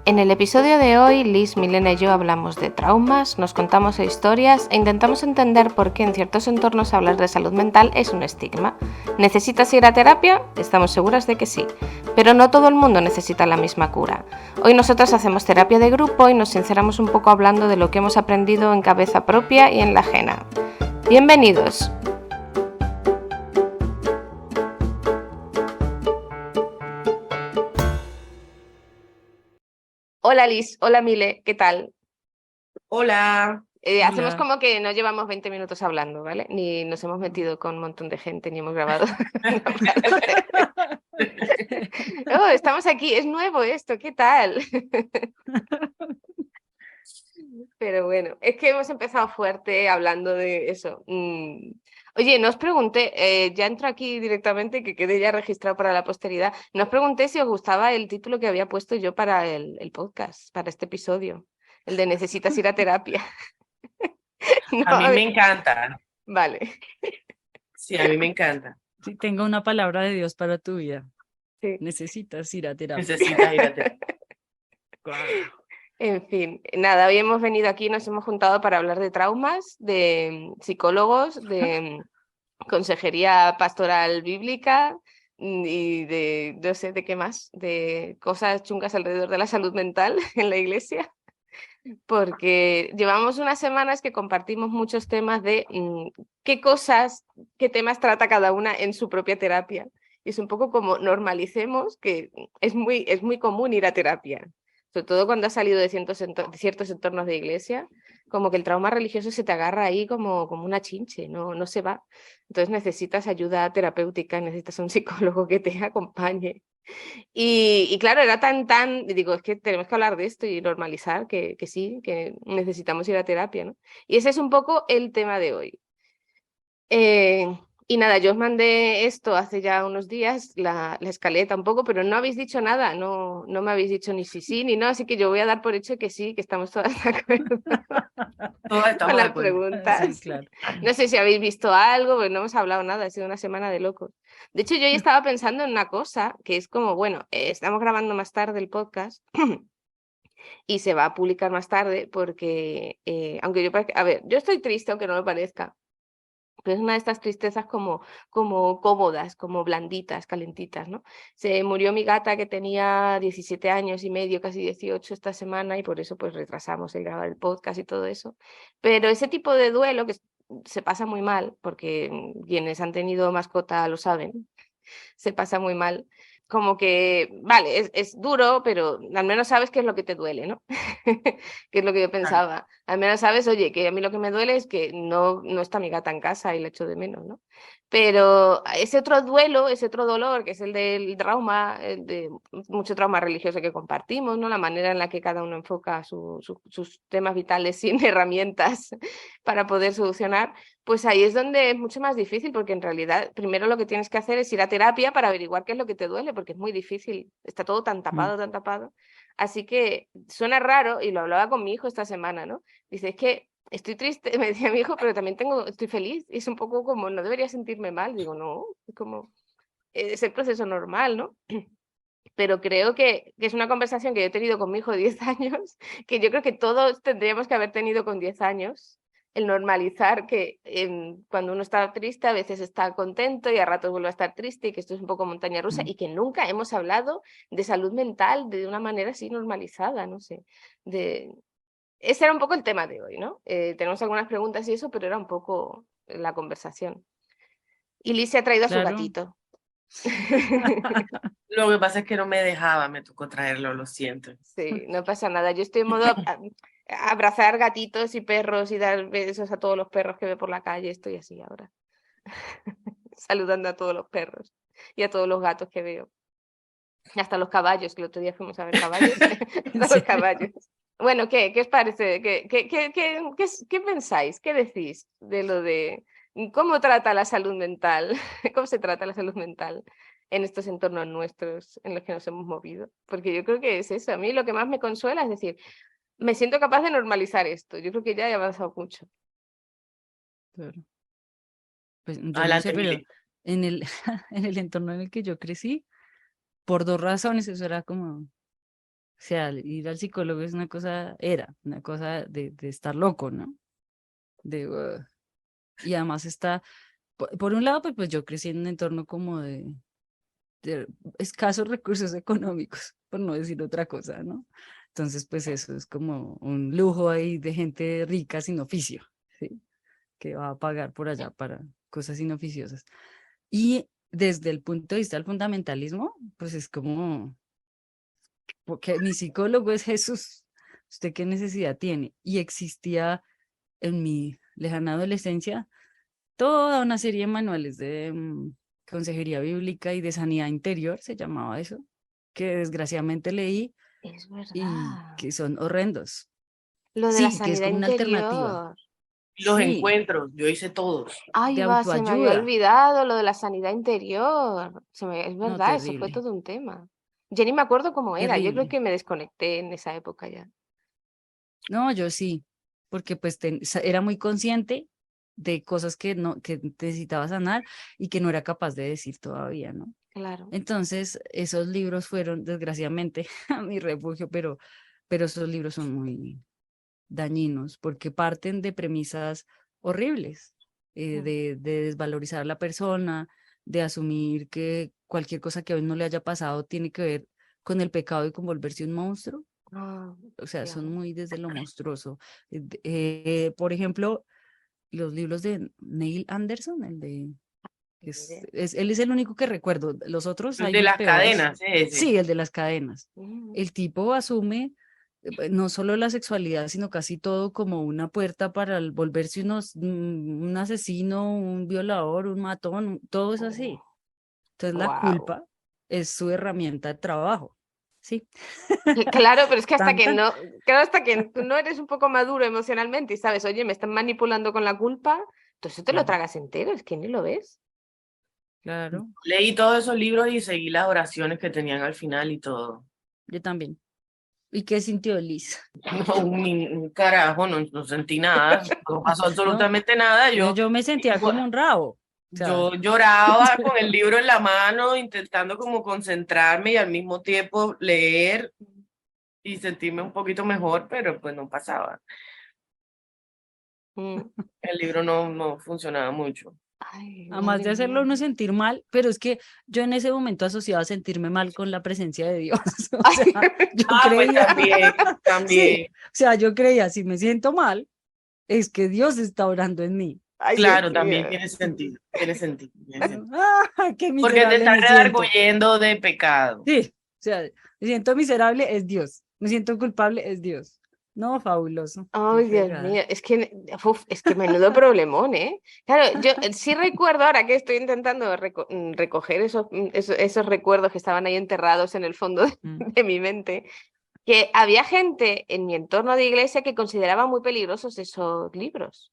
En el episodio de hoy, Liz, Milena y yo hablamos de traumas, nos contamos historias e intentamos entender por qué en ciertos entornos hablar de salud mental es un estigma. ¿Necesitas ir a terapia? Estamos seguras de que sí, pero no todo el mundo necesita la misma cura. Hoy nosotras hacemos terapia de grupo y nos sinceramos un poco hablando de lo que hemos aprendido en cabeza propia y en la ajena. ¡Bienvenidos! Hola Liz, hola Mile, ¿qué tal? Hola. Hacemos Hola. como que no llevamos 20 minutos hablando, ¿vale? Ni nos hemos metido con un montón de gente, ni hemos grabado una parte. Oh, estamos aquí, es nuevo esto, ¿qué tal? Pero bueno, es que hemos empezado fuerte hablando de eso. Oye, no os pregunté, ya entro aquí directamente, que quede ya registrado para la posteridad. No os pregunté si os gustaba el título que había puesto yo para el podcast, para este episodio, el de Necesitas ir a terapia. No, A mí me encanta. vale. Sí, a mí me encanta. Sí, tengo una palabra de Dios para tu vida. Sí. Necesitas ir a terapia. Necesitas ir a terapia. Guau. En fin, nada, hoy hemos venido aquí, nos hemos juntado para hablar de traumas, de psicólogos, de consejería pastoral bíblica y de, no sé, de qué más, de cosas chungas alrededor de la salud mental en la iglesia, porque llevamos unas semanas que compartimos muchos temas de qué cosas, qué temas trata cada una en su propia terapia. Y es un poco como normalicemos que es muy común ir a terapia, sobre todo cuando has salido de ciertos entornos de iglesia, como que el trauma religioso se te agarra ahí como una chinche, no se va. Entonces necesitas ayuda terapéutica, necesitas un psicólogo que te acompañe. Y claro, era digo, es que tenemos que hablar de esto y normalizar que sí, que necesitamos ir a terapia, ¿no? Y ese es un poco el tema de hoy. Y nada, yo os mandé esto hace ya unos días, la escaleta un poco, pero no habéis dicho nada, no me habéis dicho ni sí ni no, así que yo voy a dar por hecho que sí, que estamos todas de acuerdo Todos con estamos de las acuerdo. Sí, preguntas. claro. No sé si habéis visto algo, pero no hemos hablado nada, ha sido una semana de locos. De hecho, yo ya estaba pensando en una cosa, que es como, bueno, estamos grabando más tarde el podcast y se va a publicar más tarde porque, aunque yo, a ver, yo estoy triste, aunque no me parezca. Pero es una de estas tristezas como cómodas, como blanditas, calentitas, ¿no? Se murió mi gata que tenía 17 años y medio, casi 18 esta semana y por eso pues retrasamos el grabar el podcast y todo eso. Pero ese tipo de duelo que se pasa muy mal, porque quienes han tenido mascota lo saben, se pasa muy mal. Como que, vale, es duro, pero al menos sabes qué es lo que te duele, ¿no? Que es lo que yo Claro. pensaba. Al menos sabes, oye, que a mí lo que me duele es que no está mi gata en casa y la echo de menos, ¿no? Pero ese otro duelo, ese otro dolor, que es el del trauma, el de mucho trauma religioso que compartimos, ¿no? La manera en la que cada uno enfoca sus temas vitales sin herramientas para poder solucionar, pues ahí es donde es mucho más difícil, porque en realidad primero lo que tienes que hacer es ir a terapia para averiguar qué es lo que te duele, porque es muy difícil, está todo tan Mm. tapado, tan tapado. Así que suena raro, y lo hablaba con mi hijo esta semana, ¿no? Dice, es que estoy triste, me decía mi hijo, pero también estoy feliz. Y es un poco como, no debería sentirme mal. Digo, no, es como, es el proceso normal, ¿no? Pero creo que es una conversación que yo he tenido con mi hijo de 10 años, que yo creo que todos tendríamos que haber tenido con 10 años, el normalizar que cuando uno está triste a veces está contento y a ratos vuelve a estar triste y que esto es un poco montaña rusa y que nunca hemos hablado de salud mental de una manera así normalizada, no sé. De... Ese era un poco el tema de hoy, ¿no? Tenemos algunas preguntas y eso, pero era un poco la conversación. Y Liz se ha traído a su Claro. gatito. Lo que pasa es que no me dejaba, me tocó traerlo, lo siento. Sí, no pasa nada. Yo estoy en modo abrazar gatitos y perros y dar besos a todos los perros que veo por la calle. Estoy así ahora, saludando a todos los perros y a todos los gatos que veo. Y hasta los caballos, que el otro día fuimos a ver caballos. ¿En Hasta los serio? caballos. Bueno, ¿qué os parece? ¿Qué pensáis? ¿Qué decís de lo de cómo trata la salud mental? ¿Cómo se trata la salud mental en estos entornos nuestros en los que nos hemos movido? Porque yo creo que es eso. A mí lo que más me consuela es decir, me siento capaz de normalizar esto. Yo creo que ya he avanzado mucho. Claro. Pues yo no sé, Adelante, pero Mile. en el, en el entorno en el que yo crecí, por dos razones, eso era como sea, ir al psicólogo es una cosa, era una cosa de estar loco, ¿no? De, y además está, por un lado, pues yo crecí en un entorno como de escasos recursos económicos, por no decir otra cosa, ¿no? Entonces, pues eso es como un lujo ahí de gente rica sin oficio, ¿sí? Que va a pagar por allá para cosas inoficiosas. Y desde el punto de vista del fundamentalismo, pues es como, porque mi psicólogo es Jesús, ¿usted qué necesidad tiene? Y existía en mi lejana adolescencia toda una serie de manuales de consejería bíblica y de sanidad interior, se llamaba eso, que desgraciadamente leí Es y verdad. que son horrendos. Lo de la Sí, que es sanidad como una alternativa. interior. Los Sí, encuentros, yo hice todos. Ay, de va, se me había autoayuda. olvidado lo de la sanidad interior. Es No, verdad, eso fue terrible, todo un tema. Ya ni me acuerdo cómo era. Yo creo terrible. que me desconecté en esa época ya. No, yo sí, porque pues era muy consciente de cosas que no, que necesitaba sanar y que no era capaz de decir todavía, ¿no? Claro. Entonces, esos libros fueron, desgraciadamente, a mi refugio, pero esos libros son muy dañinos porque parten de premisas horribles, Mm. de desvalorizar a la persona, de asumir que cualquier cosa que a uno no le haya pasado tiene que ver con el pecado y con volverse un monstruo. Ah, O sea, son claro. muy desde lo monstruoso. Por ejemplo, los libros de Neil Anderson, el de Ni idea. él es el único que recuerdo. Los otros El hay de unos las peores. cadenas, ese. Sí, el de las cadenas. Mm. El tipo asume no solo la sexualidad, sino casi todo como una puerta para volverse un asesino, un violador, un matón, todo es así. Entonces la Wow. culpa es su herramienta de trabajo. Sí, Claro, pero es que hasta tan, que tan. no, claro, hasta que tú no eres un poco maduro emocionalmente y sabes, oye, me están manipulando con la culpa, tú eso te lo Claro, tragas entero, es que ni lo ves. claro, Leí todos esos libros y seguí las oraciones que tenían al final y todo. yo también. ¿Y qué sintió Liz? No, un carajo, no sentí nada, no pasó No, absolutamente nada. yo me sentía como un rabo. O sea, Yo lloraba con el libro en la mano, intentando como concentrarme y al mismo tiempo leer y sentirme un poquito mejor, pero pues no pasaba. Mm. El libro no funcionaba mucho. Ay, además madre de hacerlo mía. uno sentir mal, pero es que yo en ese momento asociaba sentirme mal con la presencia de Dios. O Ay, sea, yo Ah, pues creía, también, sí, también. o sea, yo creía, si me siento mal, es que Dios está orando en mí. ay, Dios Claro, mío. también tiene sentido, tiene sentido, tiene ¿No? sentido. ¡Ah, qué Porque te miserable estás me siento! redarguyendo de pecado. Sí, o sea, me siento miserable, es Dios. Me siento culpable, es Dios. No, fabuloso. Qué Ay, Dios fregada. mío, es que menudo problemón, ¿eh? Claro, yo sí recuerdo ahora que estoy intentando recoger esos recuerdos que estaban ahí enterrados en el fondo Mm. de mi mente, que había gente en mi entorno de iglesia que consideraba muy peligrosos esos libros,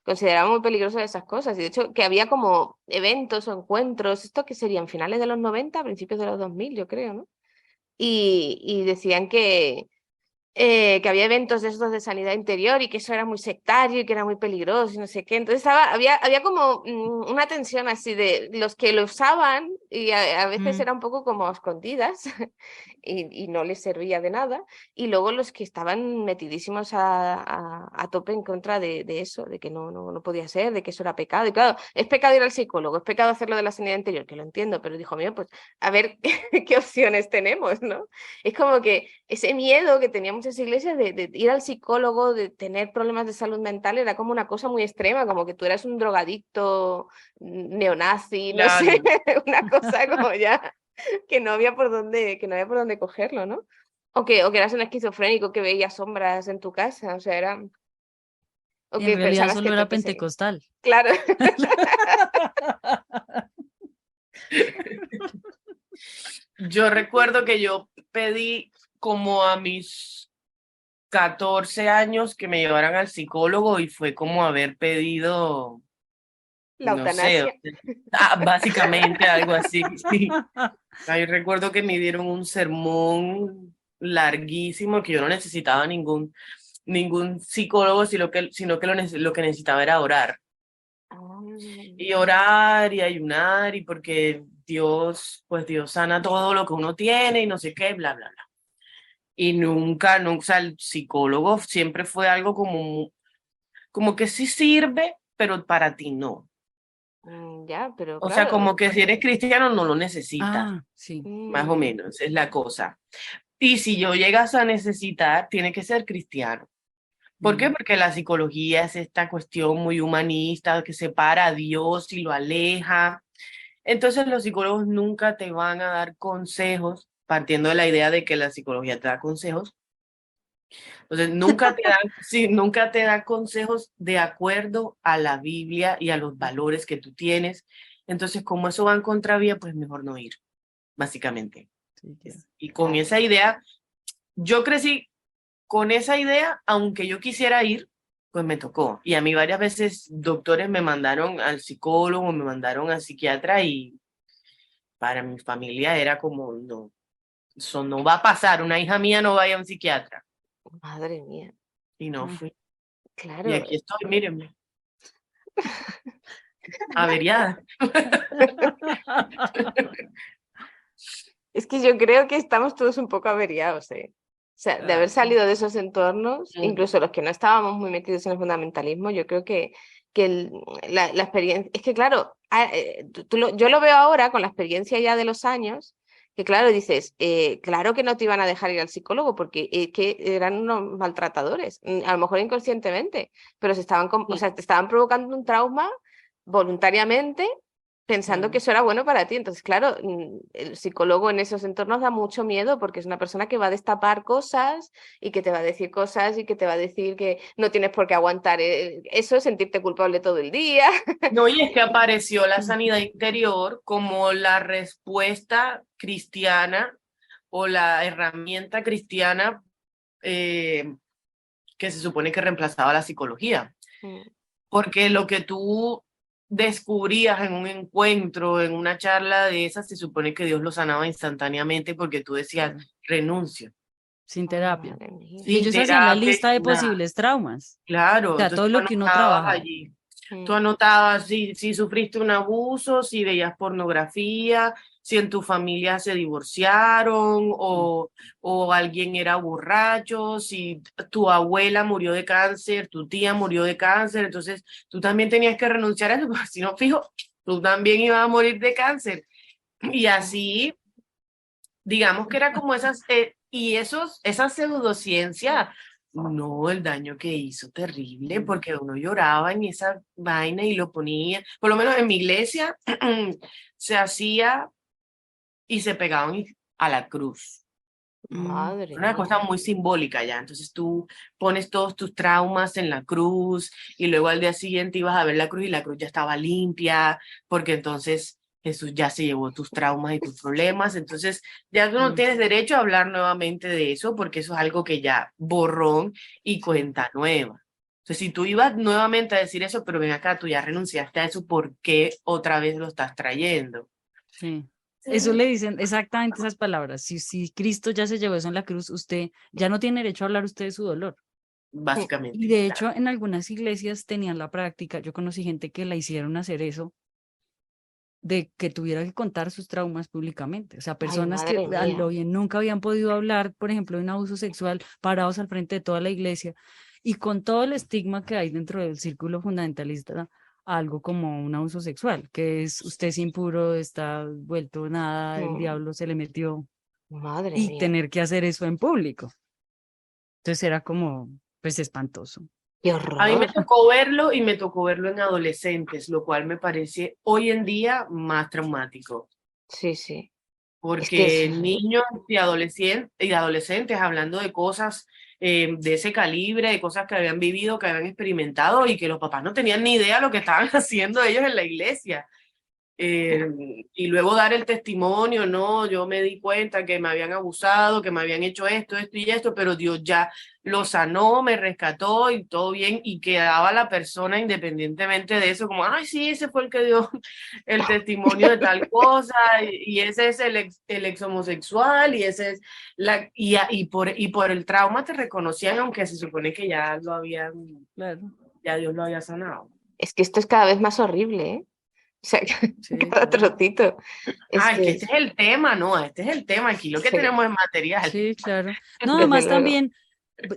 consideraba muy peligrosas esas cosas, y de hecho que había como eventos o encuentros, esto que serían finales de los 90, principios de los 2000, yo creo, ¿no? Y decían que había eventos de estos de sanidad interior y que eso era muy sectario y que era muy peligroso y no sé qué. Entonces había como una tensión así de los que lo usaban y a veces Mm. era un poco como a escondidas y no les servía de nada. Y luego los que estaban metidísimos a tope en contra de eso, de que no podía ser, de que eso era pecado. Y claro, es pecado ir al psicólogo, es pecado hacerlo de la sanidad interior, que lo entiendo, pero dijo, mío, pues a ver qué opciones tenemos, ¿no? Es como que ese miedo que tenían muchas iglesias de ir al psicólogo, de tener problemas de salud mental, era como una cosa muy extrema, como que tú eras un drogadicto neonazi, no sé, Claro. una cosa como ya que no había por dónde cogerlo, ¿no? O que eras un esquizofrénico que veía sombras en tu casa, o sea, o Y en que realidad pensabas que solo te era perseguían. pentecostal. Claro. Yo recuerdo que yo pedí como a mis 14 años que me llevaran al psicólogo y fue como haber pedido, La no sé, eutanasia. básicamente algo así, sí. Ahí recuerdo que me dieron un sermón larguísimo que yo no necesitaba ningún psicólogo, sino que lo que necesitaba era orar. Ah, Y orar y ayunar y porque Dios, pues Dios sana todo lo que uno tiene y no sé qué, bla, bla, bla. Y nunca, o sea, el psicólogo siempre fue algo como que sí sirve, pero para ti no. Ya, pero O sea, claro. como que si eres cristiano no lo necesitas, Ah, sí. más o mm, menos, es la cosa. Y si yo llegas a necesitar, tiene que ser cristiano. ¿Por qué? Mm. Porque la psicología es esta cuestión muy humanista que separa a Dios y lo aleja. Entonces los psicólogos nunca te van a dar consejos, partiendo de la idea de que la psicología te da consejos. Entonces nunca te dan, sí, nunca te da consejos de acuerdo a la Biblia y a los valores que tú tienes. Entonces, como eso va en contravía, pues mejor no ir, básicamente. Sí, claro. Y con claro. esa idea, yo crecí con esa idea, aunque yo quisiera ir, pues me tocó. Y a mí varias veces doctores me mandaron al psicólogo, me mandaron al psiquiatra y para mi familia era como, no, eso no va a pasar, una hija mía no vaya a un psiquiatra. Madre mía. Y no Ah. fui. Y Claro. aquí estoy, mírenme, averiada. Es que yo creo que estamos todos un poco averiados, ¿eh? O sea, de haber Ay, salido de esos entornos, Mm. incluso los que no estábamos muy metidos en el fundamentalismo, yo creo que la experiencia, es que claro, yo lo veo ahora con la experiencia ya de los años, que claro, dices, claro que no te iban a dejar ir al psicólogo porque que eran unos maltratadores, a lo mejor inconscientemente, pero o sea, te estaban provocando un trauma voluntariamente pensando que Mm. eso era bueno para ti. Entonces, claro, el psicólogo en esos entornos da mucho miedo porque es una persona que va a destapar cosas y que te va a decir cosas y que te va a decir que no tienes por qué aguantar eso, sentirte culpable todo el día. No, y es que apareció la sanidad interior como la respuesta cristiana o la herramienta cristiana eh, que se supone que reemplazaba la psicología. Mm, Porque lo que tú descubrías en un encuentro, en una charla de esas, se supone que Dios lo sanaba instantáneamente porque tú decías, claro. renuncio, Sin Ay, terapia. madre mía. Y sin ellos hacían la terapia, lista de sin nada. posibles traumas. O Claro, sea, todo entonces tú lo que uno anotabas trabajaba. allí. Tú Mm, anotabas si sufriste un abuso, si veías pornografía, si en tu familia se divorciaron Mm. o alguien era borracho, si tu abuela murió de cáncer, tu tía murió de cáncer, entonces tú también tenías que renunciar a eso, porque si no, fijo, tú también ibas a morir de cáncer. Y así, digamos que era como esa pseudociencia, no, el daño que hizo terrible, Mm. porque uno lloraba en esa vaina y lo ponía, por lo menos en mi iglesia, se hacía y se pegaban a la cruz. Mm. madre Una mía. cosa muy simbólica ya. Entonces tú pones todos tus traumas en la cruz y luego al día siguiente ibas a ver la cruz y la cruz ya estaba limpia, porque entonces Jesús ya se llevó tus traumas y tus problemas. Entonces ya tú no Mm. tienes derecho a hablar nuevamente de eso porque eso es algo que ya borrón y Sí. cuenta nueva. Entonces si tú ibas nuevamente a decir eso, pero ven acá, tú ya renunciaste a eso, ¿por qué otra vez lo estás trayendo? Sí. Eso le dicen exactamente esas palabras. Si Cristo ya se llevó eso en la cruz, usted ya no tiene derecho a hablar usted de su dolor. Y Básicamente, de claro. hecho, en algunas iglesias tenían la práctica, yo conocí gente que la hicieron hacer eso, de que tuviera que contar sus traumas públicamente. O sea, Ay, personas que madre a lo mía. bien nunca habían podido hablar, por ejemplo, de un abuso sexual, parados al frente de toda la iglesia y con todo el estigma que hay dentro del círculo fundamentalista, algo como un abuso sexual, que es usted es impuro, está vuelto nada, el Mm, diablo se le metió madre y mía. tener que hacer eso en público. Entonces era como, pues espantoso. Qué A mí me horror. tocó verlo y me tocó verlo en adolescentes, lo cual me parece hoy en día más traumático, Sí, sí. Es que es... porque niños y adolescentes hablando de cosas de ese calibre, de cosas que habían vivido, que habían experimentado y que los papás no tenían ni idea de lo que estaban haciendo ellos en la iglesia. Y luego dar el testimonio, no, yo me di cuenta que me habían abusado, que me habían hecho esto, esto y esto, pero Dios ya lo sanó, me rescató y todo bien, y quedaba la persona independientemente de eso, como, ay, sí, ese fue el que dio el testimonio de tal cosa, y ese es el ex homosexual, y ese es y por el trauma te reconocían, aunque se supone que Claro. ya Dios lo había sanado. Es que esto es cada vez más horrible, ¿eh? sea, Sí, cada claro. trocito. Es Ah, es que que este es el tema, ¿no? Este es el tema. Aquí lo que sí, tenemos es material. Sí, claro. No, desde además luego. también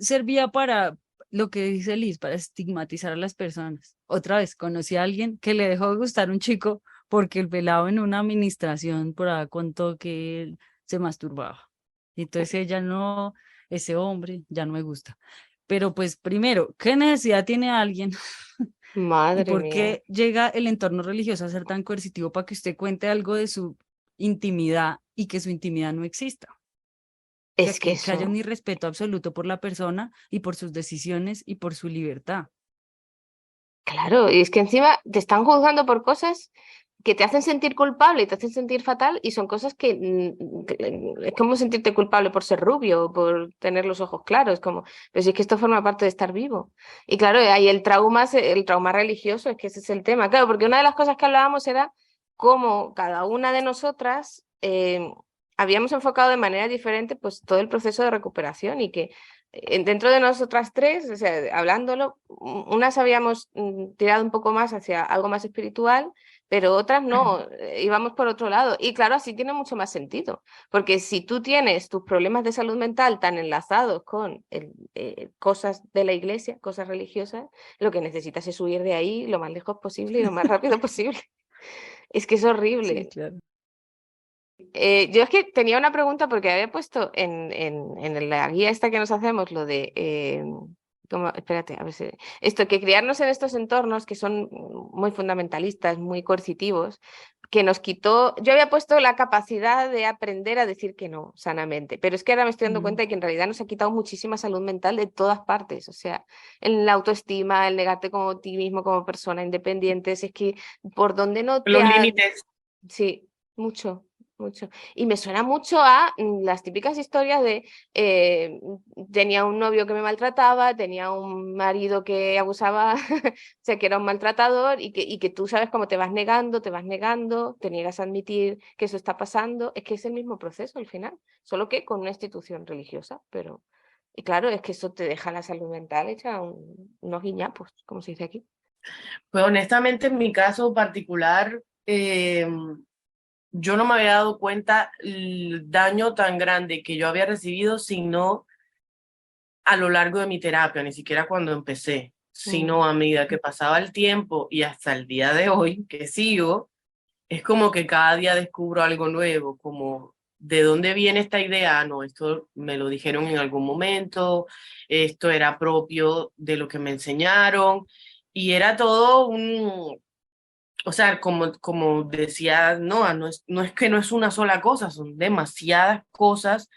servía para lo que dice Liz, para estigmatizar a las personas. Otra vez, conocí a alguien que le dejó de gustar un chico porque el pelado en una administración por ahí contó que él se masturbaba. Y entonces ella no, ese hombre ya no me gusta. Pero pues primero, ¿qué necesidad tiene alguien y Madre por mía. qué llega el entorno religioso a ser tan coercitivo para que usted cuente algo de su intimidad y que su intimidad no exista? O sea, Es que que haya un eso, irrespeto absoluto por la persona y por sus decisiones y por su libertad. claro, y es que encima te están juzgando por cosas que te hacen sentir culpable y te hacen sentir fatal y son cosas que es como sentirte culpable por ser rubio o por tener los ojos claros, como, pero si es que esto forma parte de estar vivo. Y claro, ahí el trauma religioso, es que ese es el tema, claro, porque una de las cosas que hablábamos era cómo cada una de nosotras habíamos enfocado de manera diferente pues todo el proceso de recuperación y que dentro de nosotras tres, o sea, hablándolo, unas habíamos tirado un poco más hacia algo más espiritual, pero otras no, íbamos por otro lado. Y claro, así tiene mucho más sentido, porque si tú tienes tus problemas de salud mental tan enlazados con cosas de la iglesia, cosas religiosas, lo que necesitas es huir de ahí lo más lejos posible y lo más rápido posible. Es que es Sí, horrible. claro. Yo es que tenía una pregunta porque había puesto en la guía esta que nos hacemos lo de, espérate, a ver si, esto, que criarnos en estos entornos que son muy fundamentalistas, muy coercitivos, que nos quitó, yo había puesto la capacidad de aprender a decir que no sanamente, pero es que ahora me estoy dando Mm. cuenta de que en realidad nos ha quitado muchísima salud mental de todas partes, o sea, en la autoestima, el negarte como ti mismo, como persona independiente, si es que por donde no te Los ha... límites. Sí, mucho, mucho. Y me suena mucho a las típicas historias de tenía un novio que me maltrataba, tenía un marido que abusaba, o sea, que era un maltratador y que tú sabes cómo te vas negando, te niegas a admitir que eso está pasando. Es que es el mismo proceso al final, solo que con una institución religiosa, pero... Y claro, es que eso te deja la salud mental hecha unos guiñapos, como se dice aquí. Pues honestamente, en mi caso particular, yo no me había dado cuenta el daño tan grande que yo había recibido, sino a lo largo de mi terapia, ni siquiera cuando empecé, Mm, sino a medida que pasaba el tiempo y hasta el día de hoy que sigo, es como que cada día descubro algo nuevo, como de dónde viene esta idea. Ah, no, esto me lo dijeron en algún momento, esto era propio de lo que me enseñaron y era todo o sea, como decía Noah, no es que no es una sola cosa, son demasiadas cosas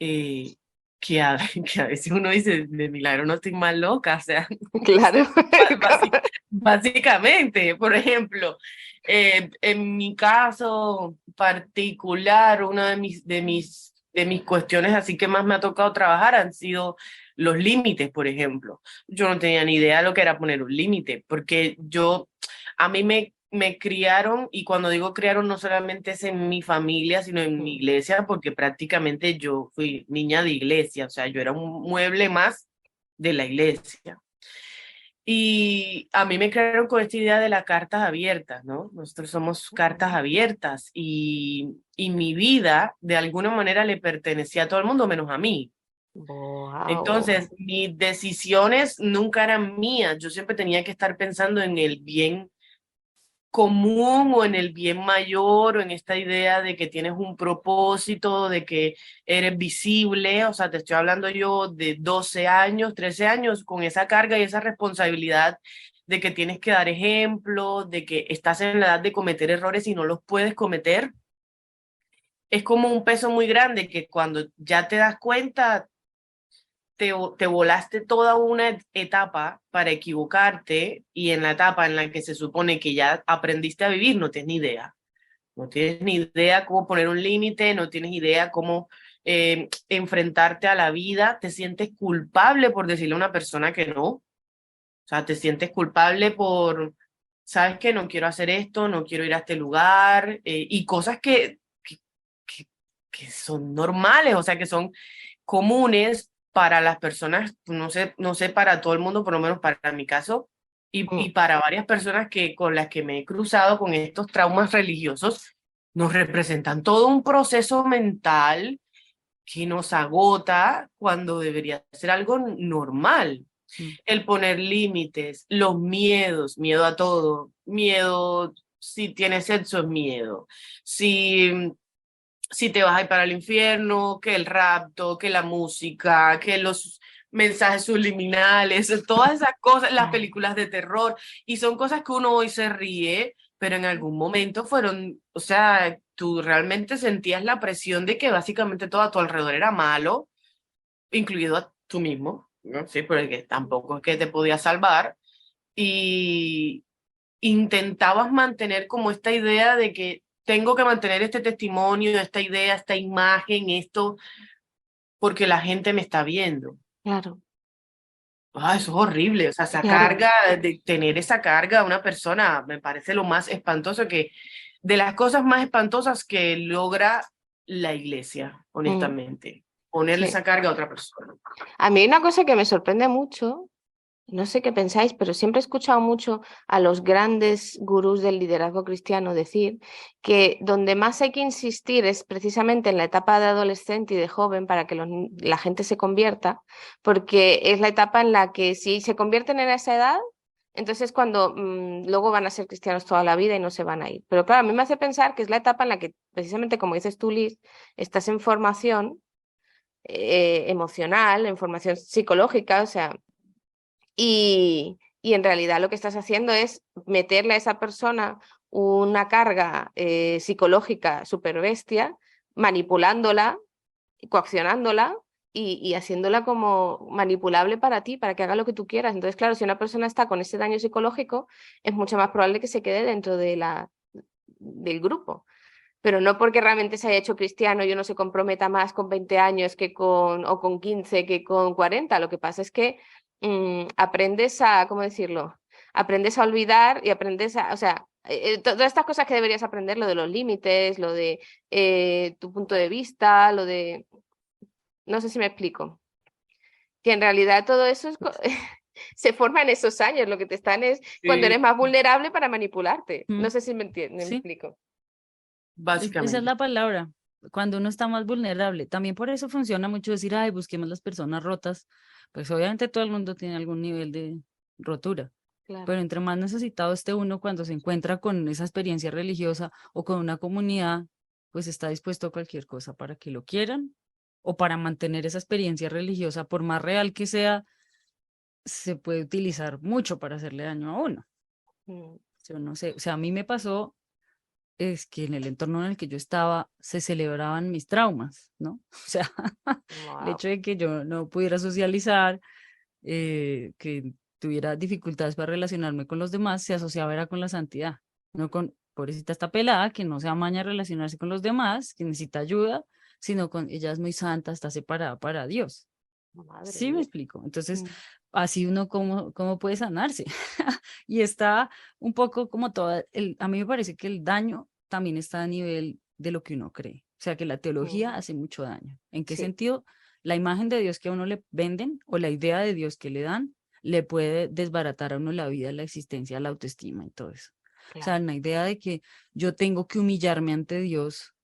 eh, que a veces uno dice, de milagro no estoy más loca, o sea, claro. básicamente, por ejemplo, en mi caso particular, una de mis cuestiones así que más me ha tocado trabajar han sido los límites, por ejemplo. Yo no tenía ni idea de lo que era poner un límite, porque a mí me criaron, y cuando digo criaron no solamente es en mi familia, sino en mi Mm. iglesia, porque prácticamente yo fui niña de iglesia, o sea, yo era un mueble más de la iglesia. Y a mí me crearon con esta idea de las cartas abiertas, ¿no? Nosotros somos cartas abiertas y mi vida de alguna manera le pertenecía a todo el mundo menos a mí. Wow. Entonces, mis decisiones nunca eran mías, yo siempre tenía que estar pensando en el bien común o en el bien mayor o en esta idea de que tienes un propósito, de que eres visible, o sea, te estoy hablando yo de 12 años, 13 años con esa carga y esa responsabilidad de que tienes que dar ejemplo, de que estás en la edad de cometer errores y no los puedes cometer. Es como un peso muy grande que cuando ya te das cuenta te volaste toda una etapa para equivocarte y en la etapa en la que se supone que ya aprendiste a vivir no tienes ni idea. No tienes ni idea cómo poner un límite, no tienes idea cómo enfrentarte a la vida, te sientes culpable por decirle a una persona que no, o sea, te sientes culpable por, sabes que no quiero hacer esto, no quiero ir a este lugar, y cosas que, que son normales, o sea, que son comunes para las personas, no sé, no sé para todo el mundo, por lo menos para mi caso, Y para varias personas con las que me he cruzado con estos traumas religiosos, nos representan todo un proceso mental que nos agota cuando debería ser algo normal. Mm. El poner límites, los miedos, miedo a todo, miedo si tienes sexo es miedo, si te vas a ir para el infierno, que el rapto, que la música, que los mensajes subliminales, todas esas cosas, las películas de terror, y son cosas que uno hoy se ríe, pero en algún momento fueron, o sea, tú realmente sentías la presión de que básicamente todo a tu alrededor era malo, incluido a tú mismo, ¿no? Sí, porque tampoco es que te podías salvar, y intentabas mantener como esta idea de que tengo que mantener este testimonio, esta idea, esta imagen, esto, porque la gente me está viendo. Claro, Ah, eso es horrible, o sea, esa claro. carga, de tener esa carga a una persona, me parece lo más espantoso de las cosas más espantosas que logra la iglesia, Mm, honestamente, ponerle sí. esa carga a otra persona. A mí hay una cosa que me sorprende mucho, no sé qué pensáis, pero siempre he escuchado mucho a los grandes gurús del liderazgo cristiano decir que donde más hay que insistir es precisamente en la etapa de adolescente y de joven para que la gente se convierta, porque es la etapa en la que si se convierten en esa edad, entonces cuando luego van a ser cristianos toda la vida y no se van a ir. Pero claro, a mí me hace pensar que es la etapa en la que precisamente, como dices tú, Liz, estás en formación emocional, en formación psicológica, o sea, y en realidad lo que estás haciendo es meterle a esa persona una carga psicológica súper bestia, manipulándola, coaccionándola y haciéndola como manipulable para ti, para que haga lo que tú quieras. Entonces, claro, si una persona está con ese daño psicológico, es mucho más probable que se quede dentro del grupo. Pero no porque realmente se haya hecho cristiano y uno se comprometa más con 20 años o con 15 que con 40. Lo que pasa es que aprendes a, ¿cómo decirlo? Aprendes a olvidar y aprendes a, o sea, todas estas cosas que deberías aprender, lo de los límites, lo de tu punto de vista, lo de, no sé si me explico, que en realidad todo eso se forma en esos años, lo que te están es cuando Sí, eres más vulnerable para manipularte. Mm. No sé si me Sí, explico. esa es básicamente. la palabra. Cuando uno está más vulnerable. También por eso funciona mucho decir, ay, busquemos las personas rotas. Pues obviamente todo el mundo tiene algún nivel de rotura. Claro. Pero entre más necesitado esté uno cuando se encuentra con esa experiencia religiosa o con una comunidad, pues está dispuesto a cualquier cosa para que lo quieran o para mantener esa experiencia religiosa, por más real que sea, se puede utilizar mucho para hacerle daño a uno. Mm. Yo no sé, o sea, a mí me pasó es que en el entorno en el que yo estaba se celebraban mis traumas, ¿no? O sea, el Wow. hecho de que yo no pudiera socializar, que tuviera dificultades para relacionarme con los demás, se asociaba era con la santidad, no con, pobrecita esta pelada, que no se amaña a relacionarse con los demás, que necesita ayuda, sino con, ella es muy santa, está separada para Dios. Madre Sí, me mía. explico. Entonces, Mm. así uno cómo puede sanarse. Y está un poco como toda, a mí me parece que el daño también está a nivel de lo que uno cree. O sea, que la teología Mm. hace mucho daño. ¿En qué Sí, sentido? La imagen de Dios que a uno le venden o la idea de Dios que le dan le puede desbaratar a uno la vida, la existencia, la autoestima y todo eso. O sea, claro. la idea de que yo tengo que humillarme ante Dios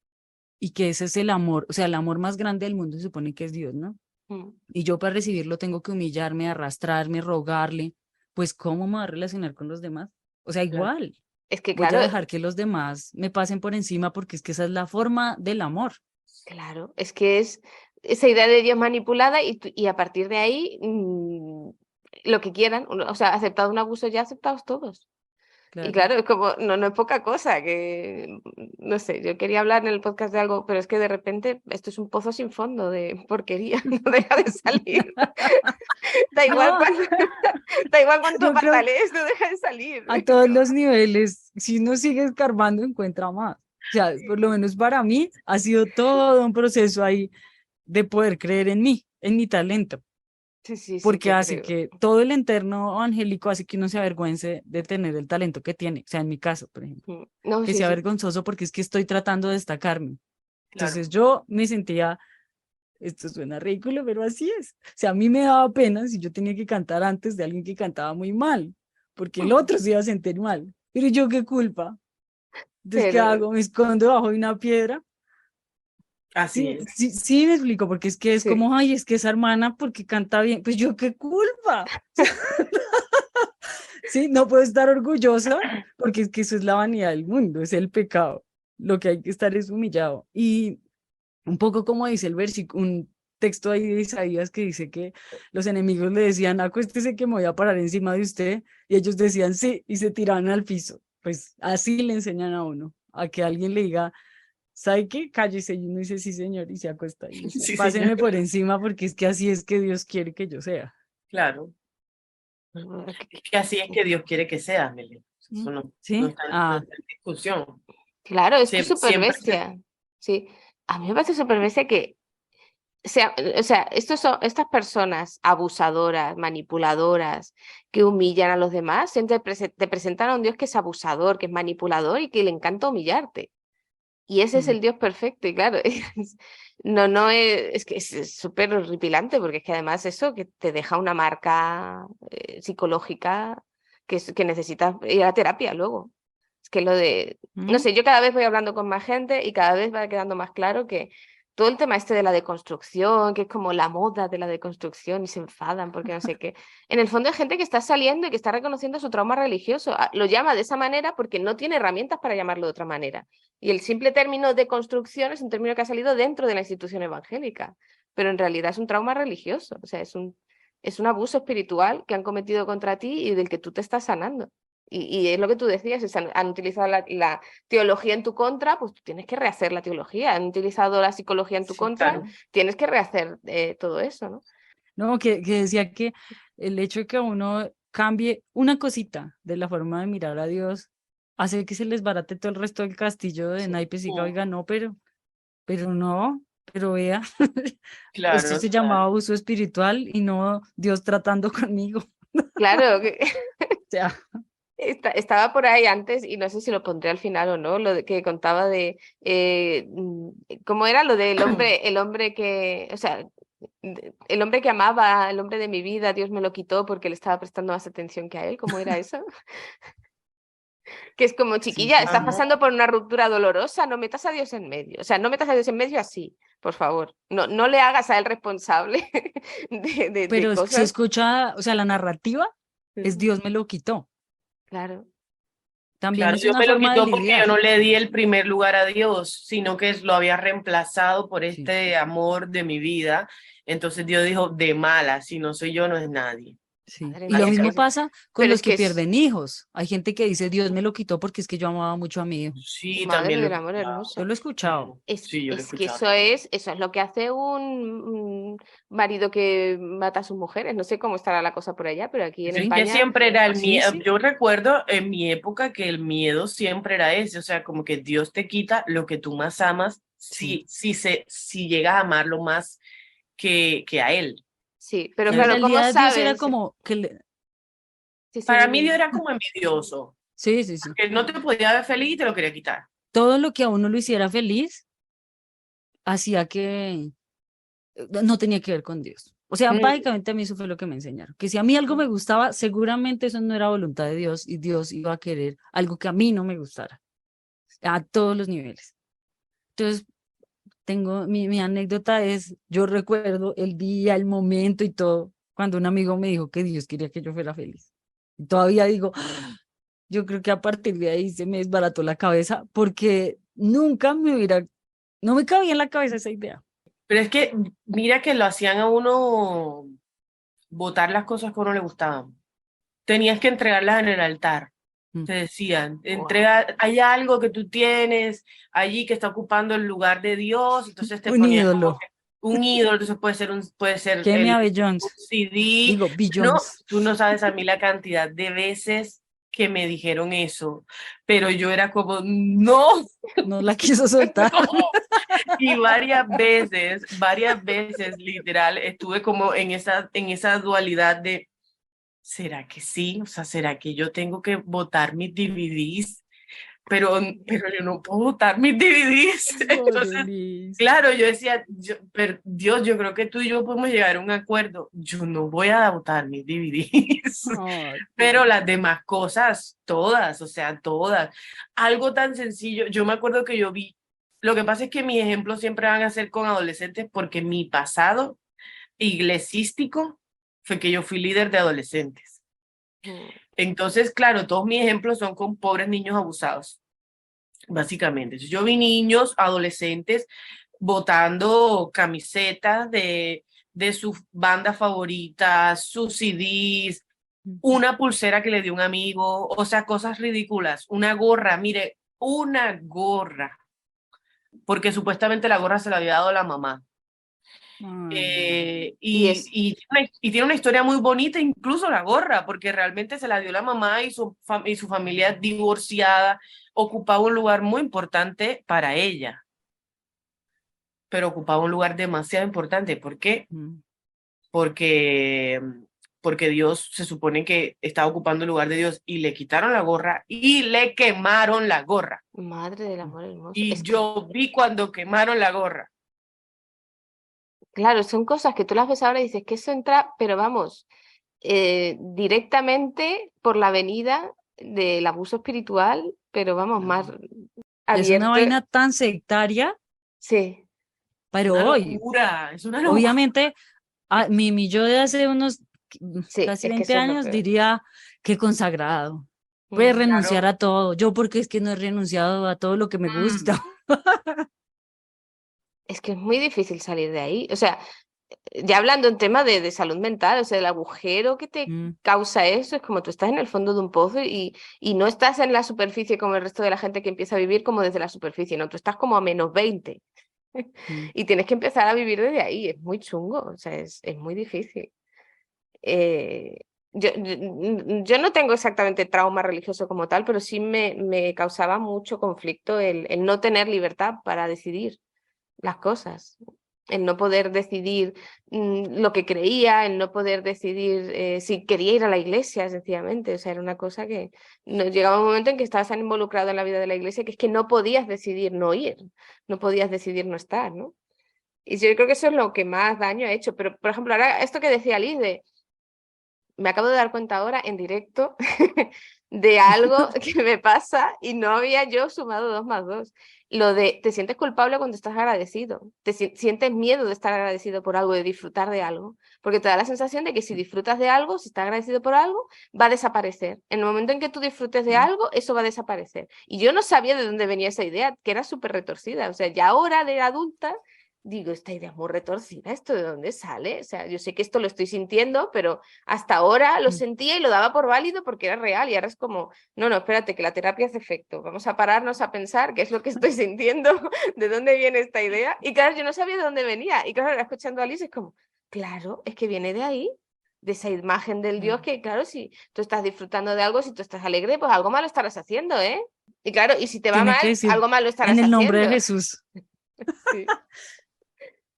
y que ese es el amor, o sea, el amor más grande del mundo se supone que es Dios, ¿no? Mm. Y yo para recibirlo tengo que humillarme, arrastrarme, rogarle, pues ¿cómo me va a relacionar con los demás? O sea, Claro. igual, Es que voy a claro, dejar que los demás me pasen por encima porque es que esa es la forma del amor. claro, es que es esa idea de Dios manipulada y a partir de ahí lo que quieran, o sea, aceptado un abuso ya aceptados todos. Y Claro. claro, es como, no es poca cosa, que no sé, yo quería hablar en el podcast de algo, pero es que de repente esto es un pozo sin fondo de porquería, no deja de salir. Da igual No, cuánto, da igual cuánto yo creo patalees, no deja de salir. a todos los niveles, si uno sigue escarbando, encuentra más. O sea, por lo menos para mí ha sido todo un proceso ahí de poder creer en mí, en mi talento. Sí, sí, sí, Porque te hace creo. que todo el entorno angélico hace que uno se avergüence de tener el talento que tiene. O sea, en mi caso, por ejemplo, No, que sí, sea sí, vergonzoso porque es que estoy tratando de destacarme. Claro. Entonces yo me sentía, esto suena ridículo, pero así es. O sea, a mí me daba pena si yo tenía que cantar antes de alguien que cantaba muy mal, porque el otro se iba a sentir mal. Pero yo qué culpa. Entonces, ¿qué Pero hago? ¿Me escondo bajo de una piedra? Así Sí, es. sí, sí me explico, porque es que es sí, como, ay, es que esa hermana porque canta bien. Pues yo qué culpa. Sí, no puedo estar orgullosa porque es que eso es la vanidad del mundo, es el pecado. Lo que hay que estar es humillado. Y un poco como dice el versículo, un texto ahí de Isaías que dice que los enemigos le decían, acuéstese que me voy a parar encima de usted, y ellos decían sí, y se tiraban al piso. Pues así le enseñan a uno, a que alguien le diga, ¿sabe qué? Cállese, y uno dice sí, señor, y se acuesta y dice, Sí, señor. pásenme por encima porque es que así es que Dios quiere que yo sea. Claro. Es que así es que Dios quiere que seas, Meli. ¿Mm? Eso no, ¿Sí? no Ah, está en discusión. claro, es que es súper Siempre. bestia. Sí, a mí me parece súper bestia que o sea, estas personas abusadoras, manipuladoras, que humillan a los demás, siempre te presentan a un Dios que es abusador, que es manipulador y que le encanta humillarte. Y ese es mm, el Dios perfecto, y claro, no es que es súper horripilante, porque es que además eso que te deja una marca psicológica que necesitas ir a terapia luego. Es que lo de, no mm. sé, yo cada vez voy hablando con más gente y cada vez va quedando más claro que todo el tema este de la deconstrucción, que es como la moda de la deconstrucción y se enfadan porque no sé qué. En el fondo hay gente que está saliendo y que está reconociendo su trauma religioso. Lo llama de esa manera porque no tiene herramientas para llamarlo de otra manera. Y el simple término de construcción es un término que ha salido dentro de la institución evangélica, pero en realidad es un trauma religioso, o sea, es un abuso espiritual que han cometido contra ti y del que tú te estás sanando. Y es lo que tú decías, han utilizado la teología en tu contra, pues tú tienes que rehacer la teología. Han utilizado la psicología en tu Sí, contra, claro. tienes que rehacer todo eso, ¿no? No, que decía que el hecho de que uno cambie una cosita de la forma de mirar a Dios hace que se les barate todo el resto del castillo de Sí. naipes y Mm, oiga, no, pero no, pero vea, esto claro, se total. llamaba abuso espiritual y no Dios tratando conmigo. Claro, que O sea, estaba por ahí antes y no sé si lo pondré al final o no, lo de que contaba de cómo era lo del hombre, el hombre que, o sea, el hombre que amaba, el hombre de mi vida, Dios me lo quitó porque le estaba prestando más atención que a él, ¿cómo era eso? Que es como, sí, chiquilla, sí, estás sí. Ajá. pasando por una ruptura dolorosa, no metas a Dios en medio. O sea, no metas a Dios en medio así, por favor. No le hagas a él responsable de Pero se cosas. escucha, o sea, la narrativa es Ujú. Dios me lo quitó. Claro, También Claro, es Dios una me lo forma de quitó porque yo lidiar. no le di el primer lugar a Dios, sino que lo había reemplazado por Sí. este amor de mi vida. Entonces Dios dijo, de mala, si no soy yo, no es nadie. Sí, madre y lo mía, mismo Básicamente. pasa con pero los es que que es, pierden hijos. Hay gente que dice, Dios me lo quitó porque es que yo amaba mucho a mi hijo. Sí, madre también lo he del amor escuchado. Yo hermoso. lo he escuchado. Sí, yo lo he Es que escuchado también. eso es lo que hace un marido que mata a sus mujeres. No sé cómo estará la cosa por allá, pero aquí en Es que España, siempre era el Sí, miedo. sí, Yo recuerdo en mi época que el miedo siempre era ese, o sea, como que Dios te quita lo que tú más amas sí. si llegas a amarlo más que a él. sí, pero En claro, ¿cómo realidad Dios era sabes? como que le... Sí, sí, Para dime, mí Dios dime. era como envidioso, Sí, sí, sí. que no te podía ver feliz y te lo quería quitar. Todo lo que a uno lo hiciera feliz hacía que no tenía que ver con Dios. O sea, Mm, básicamente a mí eso fue lo que me enseñaron. Que si a mí algo me gustaba, seguramente eso no era voluntad de Dios y Dios iba a querer algo que a mí no me gustara, a todos los niveles. Entonces, tengo, mi anécdota es, yo recuerdo el día, el momento y todo, cuando un amigo me dijo que Dios quería que yo fuera feliz. Y todavía digo, yo creo que a partir de ahí se me desbarató la cabeza porque nunca me hubiera, no me cabía en la cabeza esa idea. Pero es que mira que lo hacían a uno botar las cosas que a uno le gustaban. Tenías que entregarlas en el altar. Mm. Te decían, Wow. entrega, hay algo que tú tienes allí que está ocupando el lugar de Dios, entonces te Un ponían como ídolo. que un ídolo, entonces puede ser Kenia el B. un Jones. CD. Digo, B. No, Jones. tú no sabes a mí la cantidad de veces que me dijeron eso, pero yo era como, no, No la quiso soltar. no. Y varias veces, literal, estuve como en esa dualidad de ¿será que sí? O sea, ¿será que yo tengo que botar mis DVDs pero yo no puedo botar mis DVDs. Pobre Entonces, Liz. claro, yo decía, pero Dios, yo creo que tú y yo podemos llegar a un acuerdo. Yo no voy a botar mis DVDs, Ay, pero pobre. las demás cosas, todas, o sea, todas. Algo tan sencillo, yo me acuerdo que yo vi, lo que pasa es que mis ejemplos siempre van a ser con adolescentes porque mi pasado iglesístico fue que yo fui líder de adolescentes. Mm. Entonces, claro, todos mis ejemplos son con pobres niños abusados, básicamente. Yo vi niños, adolescentes, botando camisetas de sus bandas favoritas, sus CDs, una pulsera que le dio un amigo, o sea, cosas ridículas, una gorra, mire, una gorra, porque supuestamente la gorra se la había dado la mamá. Ay, no. Y tiene una historia muy bonita, incluso la gorra, porque realmente se la dio la mamá y su familia divorciada ocupaba un lugar muy importante para ella, pero ocupaba un lugar demasiado importante. ¿Por qué? Mm. Porque, porque Dios se supone que estaba ocupando el lugar de Dios y le quitaron la gorra y le quemaron la gorra. Madre del amor hermoso. Y Es que, yo vi cuando quemaron la gorra. claro, son cosas que tú las ves ahora y dices que eso entra, pero vamos, directamente por la avenida del abuso espiritual, pero vamos, más Es una abierto. vaina tan sectaria, Sí, pero Una hoy, locura, es una locura. obviamente, mi yo de hace unos sí, casi es que 20 eso es lo años peor. diría que consagrado. Puedes Mm. renunciar Claro. a todo. Yo porque es que no he renunciado a todo lo que me gusta. Es que es muy difícil salir de ahí. O sea, ya hablando en tema de salud mental, o sea, el agujero que te Mm, causa eso es como tú estás en el fondo de un pozo y no estás en la superficie como el resto de la gente que empieza a vivir como desde la superficie, no, tú estás como a -20 mm. y tienes que empezar a vivir desde ahí, es muy chungo, o sea, es muy difícil. Eh, yo no tengo exactamente trauma religioso como tal, pero sí me causaba mucho conflicto el no tener libertad para decidir las cosas, el no poder decidir lo que creía, el no poder decidir si quería ir a la iglesia, sencillamente. O sea, era una cosa que no, llegaba un momento en que estabas tan involucrado en la vida de la iglesia que es que no podías decidir no ir, no podías decidir no estar, ¿no? Y yo creo que eso es lo que más daño ha hecho. Pero, por ejemplo, ahora esto que decía Liz de me acabo de dar cuenta ahora en directo de algo que me pasa y no había yo sumado 2 más 2. Lo de te sientes culpable cuando estás agradecido, sientes miedo de estar agradecido por algo, de disfrutar de algo, porque te da la sensación de que si disfrutas de algo, si estás agradecido por algo, va a desaparecer. En el momento en que tú disfrutes de algo, eso va a desaparecer. Y yo no sabía de dónde venía esa idea, que era súper retorcida. O sea, ya ahora de adulta digo, esta idea es muy retorcida, ¿esto de dónde sale? O sea, yo sé que esto lo estoy sintiendo, pero hasta ahora lo sentía y lo daba por válido porque era real y ahora es como, no, espérate, que la terapia hace efecto, vamos a pararnos a pensar qué es lo que estoy sintiendo, de dónde viene esta idea. Y claro, yo no sabía de dónde venía y claro, escuchando a Alice es como, claro, es que viene de ahí, de esa imagen del Dios que, claro, si tú estás disfrutando de algo, si tú estás alegre, pues algo malo estarás haciendo, ¿eh? Y claro, y si te va Tiene que mal, decir algo malo en estarás el nombre de haciendo. Jesús. Sí.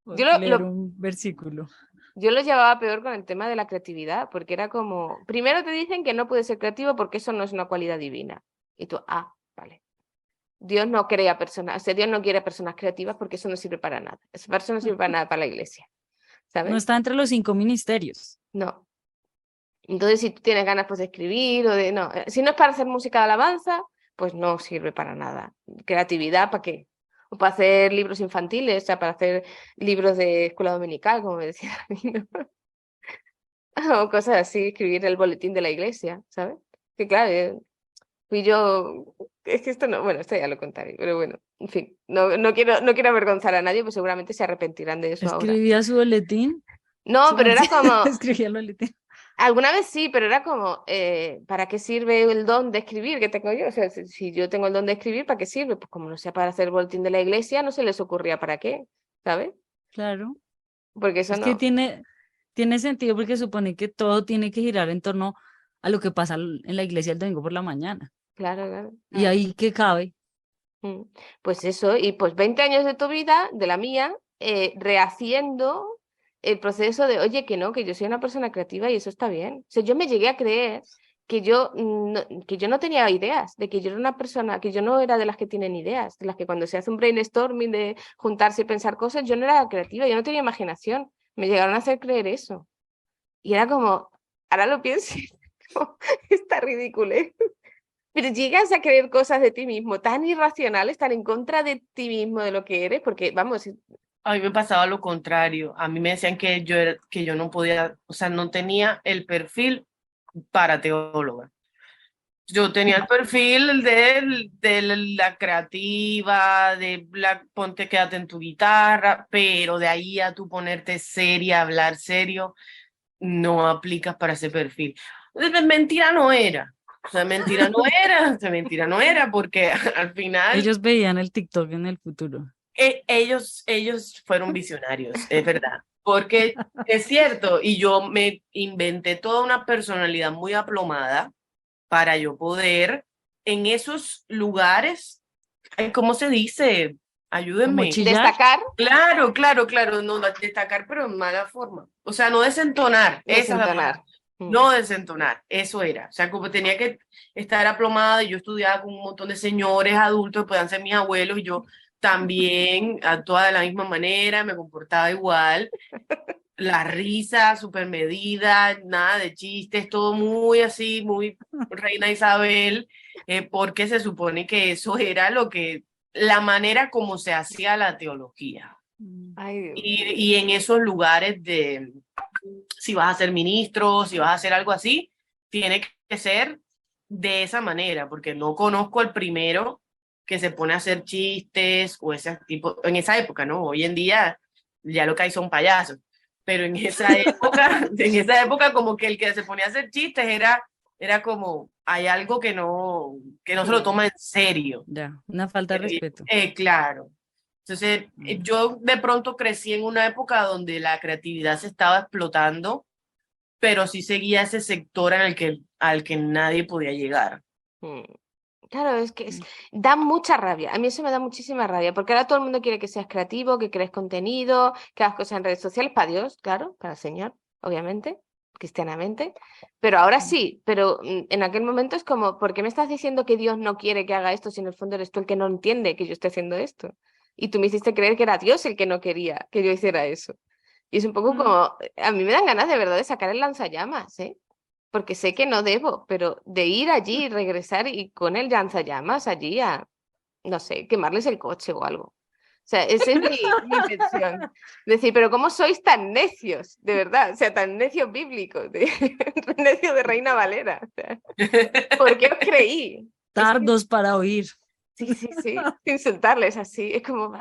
Yo Leer un versículo. yo lo llevaba peor con el tema de la creatividad, porque era como, primero te dicen que no puedes ser creativo porque eso no es una cualidad divina. Y tú, vale. Dios no crea personas, o sea, Dios no quiere personas creativas porque eso no sirve para nada. Eso no sirve para nada para la iglesia, No ¿sabes? está entre los 5 ministerios. No. Entonces, si tú tienes ganas pues, de escribir o de... No, si no es para hacer música de alabanza, pues no sirve para nada. Creatividad, ¿para qué? O para hacer libros infantiles, o sea, para hacer libros de escuela dominical, como me decía a mí, ¿no? O cosas así, escribir el boletín de la iglesia, ¿sabes? Que claro, fui yo... Es que esto no... Bueno, esto ya lo contaré, pero bueno, en fin, no quiero avergonzar a nadie, pues seguramente se arrepentirán de eso ahora. Escribía su boletín. No, pero era como... Escribía el boletín. Alguna vez sí, pero era como, ¿para qué sirve el don de escribir que tengo yo? O sea, si yo tengo el don de escribir, ¿para qué sirve? Pues como no sea para hacer el boletín de la iglesia, no se les ocurría para qué, ¿sabes? Claro. Porque eso Es que no. tiene sentido porque supone que todo tiene que girar en torno a lo que pasa en la iglesia el domingo por la mañana. Claro, claro. Y ahí que cabe. Mm. Pues eso, y pues 20 años de tu vida, de la mía, rehaciendo el proceso de, oye, que no, que yo soy una persona creativa y eso está bien. O sea, yo me llegué a creer que yo no tenía ideas, de que yo era una persona, que yo no era de las que tienen ideas, de las que cuando se hace un brainstorming de juntarse y pensar cosas, yo no era creativa, yo no tenía imaginación. Me llegaron a hacer creer eso. Y era como, ahora lo pienso, está ridículo, ¿eh? Pero llegas a creer cosas de ti mismo tan irracionales, tan en contra de ti mismo, de lo que eres, porque vamos, A mí me pasaba lo contrario. A mí me decían que yo no podía, o sea, no tenía el perfil para teóloga. Yo tenía el perfil de la creativa, de la ponte, quédate en tu guitarra, pero de ahí a tú ponerte seria, hablar serio, no aplicas para ese perfil. Mentira no era. O sea, mentira no era, o sea, mentira no era, porque al final Ellos veían el TikTok en el futuro. ellos fueron visionarios, es verdad. Porque es cierto, y yo me inventé toda una personalidad muy aplomada para yo poder en esos lugares, ¿cómo se dice? Como Ayúdenme. chillar. destacar, Claro, claro, claro, no destacar, pero en mala forma. O sea, no desentonar, esa es la desentonar. palabra. No desentonar, eso era. O sea, como tenía que estar aplomada y yo estudiaba con un montón de señores adultos, puedan ser mis abuelos, y yo también actuaba de la misma manera, me comportaba igual. La risa súper medida, nada de chistes, todo muy así, muy Reina Isabel, porque se supone que eso era la manera como se hacía la teología. Ay, Dios mío. Y en esos lugares si vas a ser ministro, si vas a hacer algo así, tiene que ser de esa manera, porque no conozco el primero que se pone a hacer chistes o ese tipo, en esa época, ¿no? Hoy en día ya lo que hay son payasos, pero en esa época como que el que se ponía a hacer chistes era como, hay algo que no se lo toma en serio. Ya, una falta de respeto. Claro. Entonces, yo de pronto crecí en una época donde la creatividad se estaba explotando, pero sí seguía ese sector al que nadie podía llegar. Mm. Claro, es que da mucha rabia. A mí eso me da muchísima rabia, porque ahora todo el mundo quiere que seas creativo, que crees contenido, que hagas cosas en redes sociales, para Dios, claro, para el Señor, obviamente, cristianamente. Pero ahora sí, pero en aquel momento es como, ¿por qué me estás diciendo que Dios no quiere que haga esto si en el fondo eres tú el que no entiende que yo esté haciendo esto? Y tú me hiciste creer que era Dios el que no quería que yo hiciera eso. Y es un poco como, a mí me dan ganas de verdad de sacar el lanzallamas, ¿eh? Porque sé que no debo, pero de ir allí y regresar y con el lanzallamas allí a, no sé, quemarles el coche o algo. O sea, esa es mi intención. Decir, pero ¿cómo sois tan necios? De verdad, o sea, tan necios bíblicos, necios de Reina Valera. O sea, ¿por qué os creí? Es que, Tardos para oír. sí, insultarles así, es como,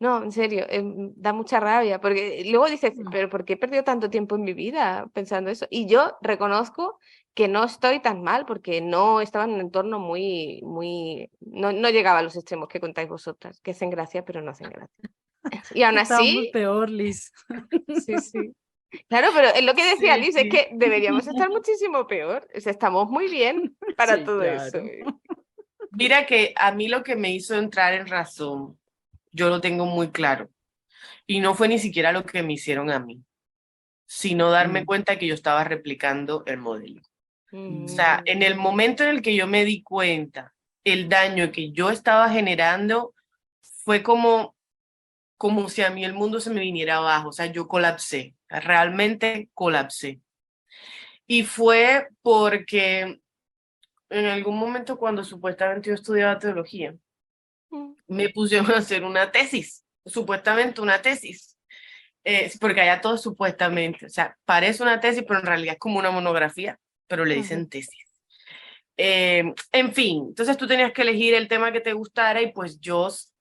no, en serio, da mucha rabia, porque luego dices, pero ¿por qué he perdido tanto tiempo en mi vida pensando eso? Y yo reconozco que no estoy tan mal, porque no estaba en un entorno no llegaba a los extremos que contáis vosotras, que hacen gracia, pero no hacen gracia. Y aún Estábamos así, peor, Liz. sí. Claro, pero es lo que decía Sí, Liz, es sí. que deberíamos estar muchísimo peor, o sea, estamos muy bien para Sí, todo claro. eso. Mira que a mí lo que me hizo entrar en razón, yo lo tengo muy claro. Y no fue ni siquiera lo que me hicieron a mí, sino darme cuenta que yo estaba replicando el modelo. O sea, en el momento en el que yo me di cuenta el daño que yo estaba generando, fue como si a mí el mundo se me viniera abajo. O sea, yo colapsé, realmente colapsé. Y fue porque en algún momento cuando supuestamente yo estudiaba teología, me pusieron a hacer una tesis, supuestamente una tesis. Porque allá todo supuestamente, o sea, parece una tesis, pero en realidad es como una monografía, pero le dicen tesis. En fin, entonces tú tenías que elegir el tema que te gustara y pues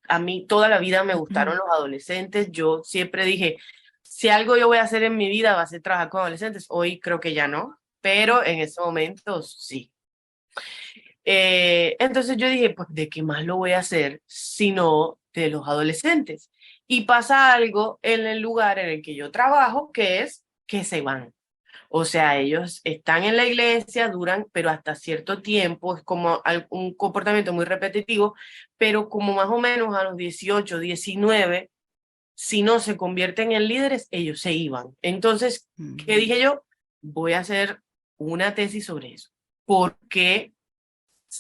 a mí toda la vida me gustaron los adolescentes, yo siempre dije, si algo yo voy a hacer en mi vida va a ser trabajar con adolescentes, hoy creo que ya no, pero en ese momento sí. Entonces yo dije, pues, ¿de qué más lo voy a hacer sino de los adolescentes? Y pasa algo en el lugar en el que yo trabajo, que es que se van. O sea, ellos están en la iglesia, duran, pero hasta cierto tiempo, es como un comportamiento muy repetitivo, pero como más o menos a los 18, 19, si no se convierten en líderes, ellos se iban. Entonces, ¿qué dije yo? Voy a hacer una tesis sobre eso. por qué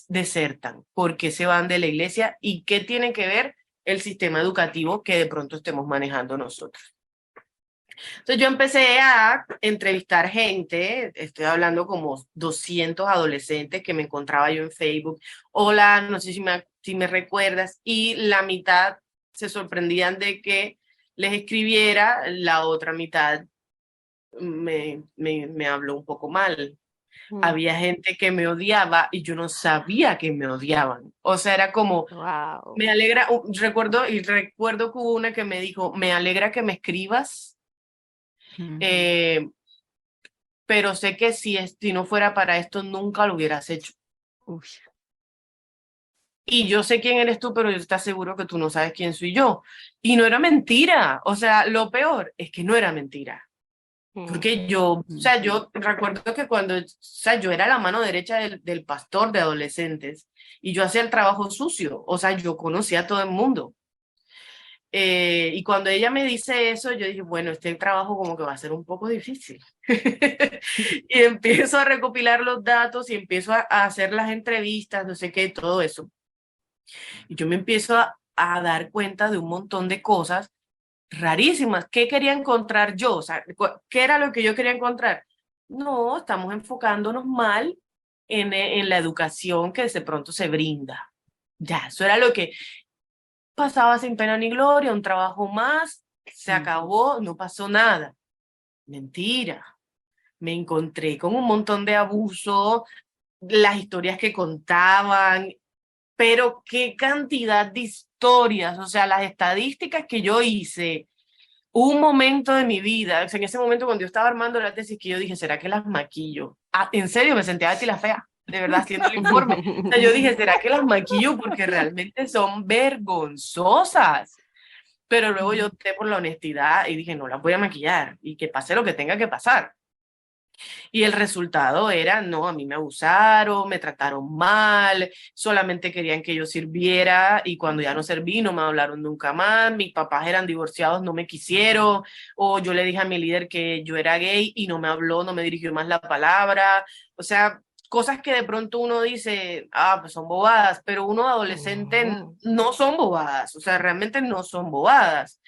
desertan, por qué se van de la iglesia y qué tiene que ver el sistema educativo que de pronto estemos manejando nosotros. Entonces yo empecé a entrevistar gente, estoy hablando como 200 adolescentes que me encontraba yo en Facebook. Hola, no sé si me recuerdas, y la mitad se sorprendían de que les escribiera, la otra mitad me habló un poco mal. Había gente que me odiaba y yo no sabía que me odiaban. O sea, era como, Wow. me alegra, recuerdo que hubo una que me dijo, me alegra que me escribas, pero sé que si no fuera para esto, nunca lo hubieras hecho. Uy. Y yo sé quién eres tú, pero yo estoy seguro que tú no sabes quién soy yo. Y no era mentira. O sea, lo peor es que no era mentira. Porque yo recuerdo que yo era la mano derecha del pastor de adolescentes y yo hacía el trabajo sucio, o sea, yo conocía a todo el mundo. Y cuando ella me dice eso, yo dije, bueno, este trabajo como que va a ser un poco difícil. Y empiezo a recopilar los datos y empiezo a hacer las entrevistas, no sé qué, todo eso. Y yo me empiezo a dar cuenta de un montón de cosas rarísimas. ¿Qué quería encontrar yo? O sea, ¿qué era lo que yo quería encontrar? No, estamos enfocándonos mal en la educación que de pronto se brinda. Ya, eso era lo que pasaba sin pena ni gloria, un trabajo más, se acabó, no pasó nada. Mentira. Me encontré con un montón de abuso, las historias que contaban, pero qué cantidad de historias, o sea, las estadísticas que yo hice. Un momento de mi vida, o sea, en ese momento cuando yo estaba armando la tesis, que yo dije, ¿será que las maquillo? Ah, en serio, me sentía Betty la Fea, de verdad, haciendo el informe. O sea, yo dije, ¿será que las maquillo? Porque realmente son vergonzosas. Pero luego yo opté por la honestidad y dije, no las voy a maquillar y que pase lo que tenga que pasar. Y el resultado era, no, a mí me abusaron, me trataron mal, solamente querían que yo sirviera y cuando ya no serví no me hablaron nunca más, mis papás eran divorciados, no me quisieron, o yo le dije a mi líder que yo era gay y no me habló, no me dirigió más la palabra, o sea, cosas que de pronto uno dice, ah, pues son bobadas, pero uno adolescente no son bobadas, o sea, realmente no son bobadas.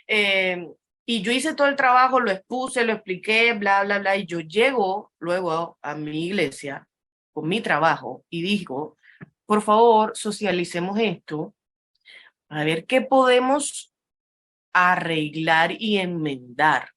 Eh, y yo hice todo el trabajo, lo expuse, lo expliqué, bla, bla, bla, y yo llego luego a mi iglesia con mi trabajo y digo, por favor, socialicemos esto, a ver qué podemos arreglar y enmendar.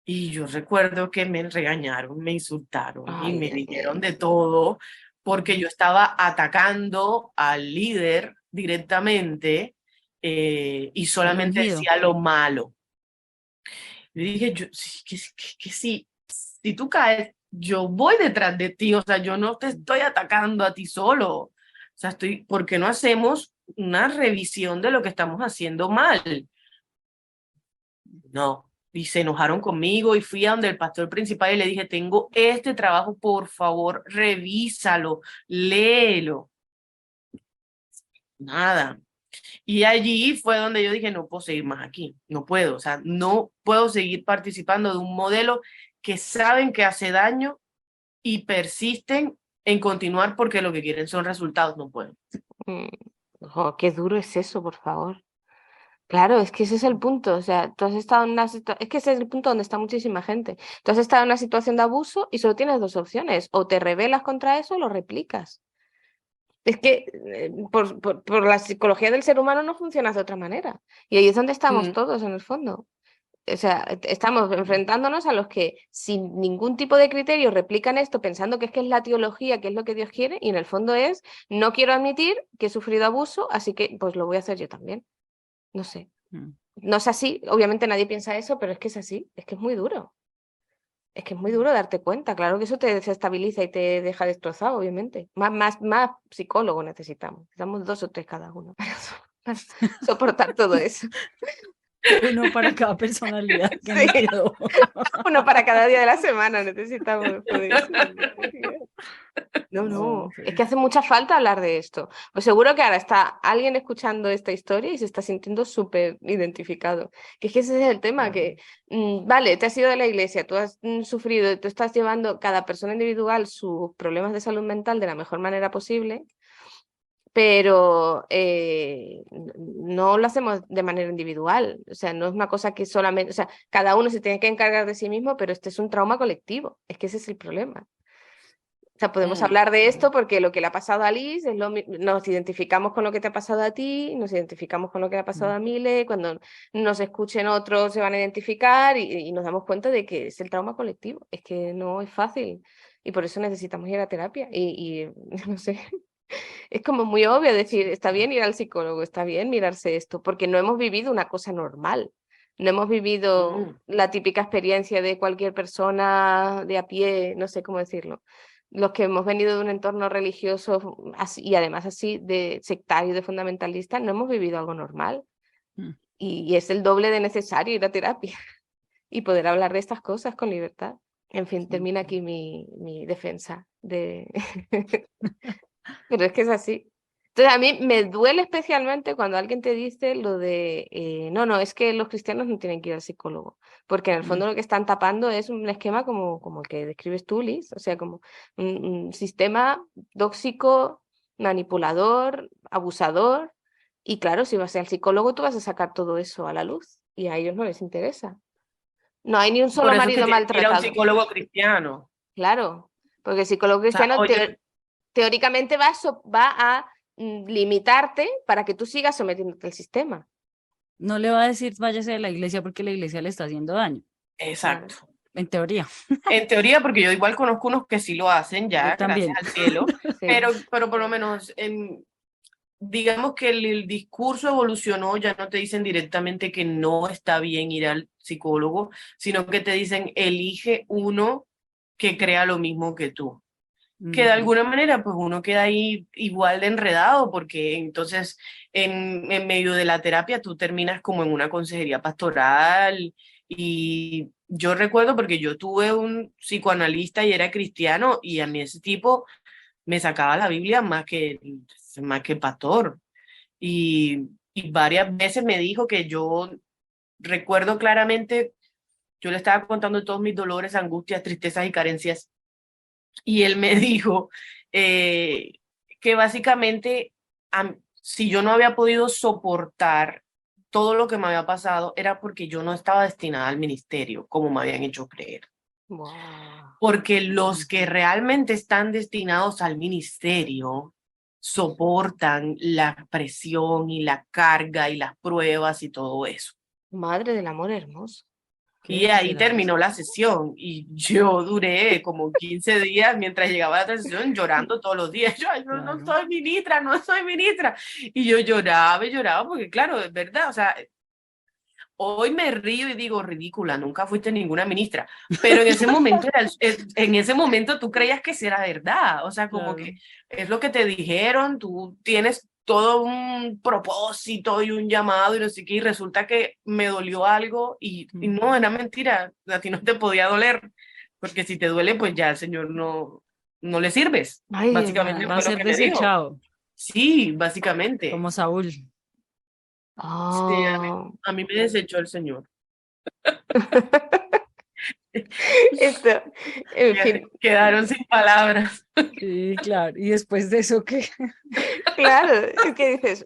Y yo recuerdo que me regañaron, me insultaron y me dijeron de todo porque yo estaba atacando al líder directamente y solamente decía lo malo. Yo dije, si tú caes, yo voy detrás de ti, o sea, yo no te estoy atacando a ti solo. O sea, ¿por qué no hacemos una revisión de lo que estamos haciendo mal? No. Y se enojaron conmigo y fui a donde el pastor principal y le dije, tengo este trabajo, por favor, revísalo, léelo. Nada. Y allí fue donde yo dije, no puedo seguir más aquí, no puedo, o sea, no puedo seguir participando de un modelo que saben que hace daño y persisten en continuar porque lo que quieren son resultados, no pueden. Oh, qué duro es eso, por favor. Claro, es que ese es el punto, o sea, tú has estado en una es que ese es el punto donde está muchísima gente. Tú has estado en una situación de abuso y solo tienes dos opciones, o te rebelas contra eso o lo replicas. Es que por la psicología del ser humano no funciona de otra manera. Y ahí es donde estamos todos, en el fondo. O sea, estamos enfrentándonos a los que sin ningún tipo de criterio replican esto pensando que es la teología, que es lo que Dios quiere, y en el fondo es, no quiero admitir que he sufrido abuso, así que pues lo voy a hacer yo también. No sé. No es así, obviamente nadie piensa eso, pero es que es así, es que es muy duro. Es que es muy duro darte cuenta, claro que eso te desestabiliza y te deja destrozado, obviamente. Más psicólogo necesitamos 2 o 3 cada uno para soportar todo eso. Uno para cada personalidad que me Sí. quedó. Uno para cada día de la semana necesitamos. Joder. No, No, es pero que hace mucha falta hablar de esto. Pues seguro que ahora está alguien escuchando esta historia y se está sintiendo súper identificado. Que es que ese es el tema, claro. que vale, te has ido de la iglesia, tú has sufrido, tú estás llevando cada persona individual sus problemas de salud mental de la mejor manera posible, pero no lo hacemos de manera individual. O sea, no es una cosa que solamente, o sea, cada uno se tiene que encargar de sí mismo, pero este es un trauma colectivo. Es que ese es el problema. O sea, podemos hablar de esto porque lo que le ha pasado a Liz es nos identificamos con lo que te ha pasado a ti, nos identificamos con lo que le ha pasado Mm. a Mile, cuando nos escuchen otros se van a identificar y nos damos cuenta de que es el trauma colectivo, es que no es fácil y por eso necesitamos ir a terapia y no sé, es como muy obvio decir, está bien ir al psicólogo, está bien mirarse esto, porque no hemos vivido una cosa normal. No hemos vivido Mm. la típica experiencia de cualquier persona de a pie, no sé cómo decirlo. Los que hemos venido de un entorno religioso y además así de sectario, de fundamentalista, no hemos vivido algo normal. Mm. Y es el doble de necesario ir a terapia y poder hablar de estas cosas con libertad. En fin, Sí. termina aquí mi defensa de... Pero es que es así. Entonces a mí me duele especialmente cuando alguien te dice lo de, no, es que los cristianos no tienen que ir al psicólogo, porque en el Mm. fondo lo que están tapando es un esquema como el que describes tú, Liz, o sea, como un sistema tóxico, manipulador, abusador, y claro, si vas al psicólogo tú vas a sacar todo eso a la luz, y a ellos no les interesa. No hay ni un Por solo eso es que marido tienes que ir a un maltratado, psicólogo cristiano. claro, porque el psicólogo O sea, cristiano oye, teóricamente va a limitarte para que tú sigas sometiéndote al sistema. No le va a decir váyase de la iglesia porque la iglesia le está haciendo daño, Claro. exacto. en teoría. En teoría, porque yo igual conozco unos que sí lo hacen Yo ya, gracias también. al cielo, Sí. pero por lo menos digamos que el discurso evolucionó, ya no te dicen directamente que no está bien ir al psicólogo, sino que te dicen elige uno que crea lo mismo que tú. Que de Ujú. alguna manera pues uno queda ahí igual de enredado porque entonces en medio de la terapia tú terminas como en una consejería pastoral y yo recuerdo porque yo tuve un psicoanalista y era cristiano y a mí ese tipo me sacaba la Biblia más que el pastor y varias veces me dijo que yo recuerdo claramente, yo le estaba contando todos mis dolores, angustias, tristezas y carencias y él me dijo eh, que básicamente si yo no había podido soportar todo lo que me había pasado era porque yo no estaba destinada al ministerio, como me habían hecho creer. Wow. Porque los que realmente están destinados al ministerio soportan la presión y la carga y las pruebas y todo eso. Madre del amor hermoso. Qué Y ahí desesperante. terminó la sesión y yo duré como 15 días mientras llegaba la sesión llorando todos los días. Yo, "Ay, no, no Claro. soy ministra, no soy ministra". Y yo lloraba y lloraba porque claro, es verdad, o sea, hoy me río y digo, ridícula, nunca fuiste ninguna ministra, pero en ese momento en ese momento tú creías que sí era verdad, o sea, como Claro. que es lo que te dijeron, tú tienes todo un propósito y un llamado y no sé qué, y resulta que me dolió algo y no, era mentira, a ti no te podía doler, porque si te duele, pues ya al Señor no le sirves, Ay, Va, básicamente va a fue lo ser que me dijo. desechado, Sí, básicamente. como Saúl. Sí, oh. a mí me desechó el Señor. Esto, en fin, Quedaron sin palabras. Sí, claro. ¿Y después de eso qué? claro, es que dices,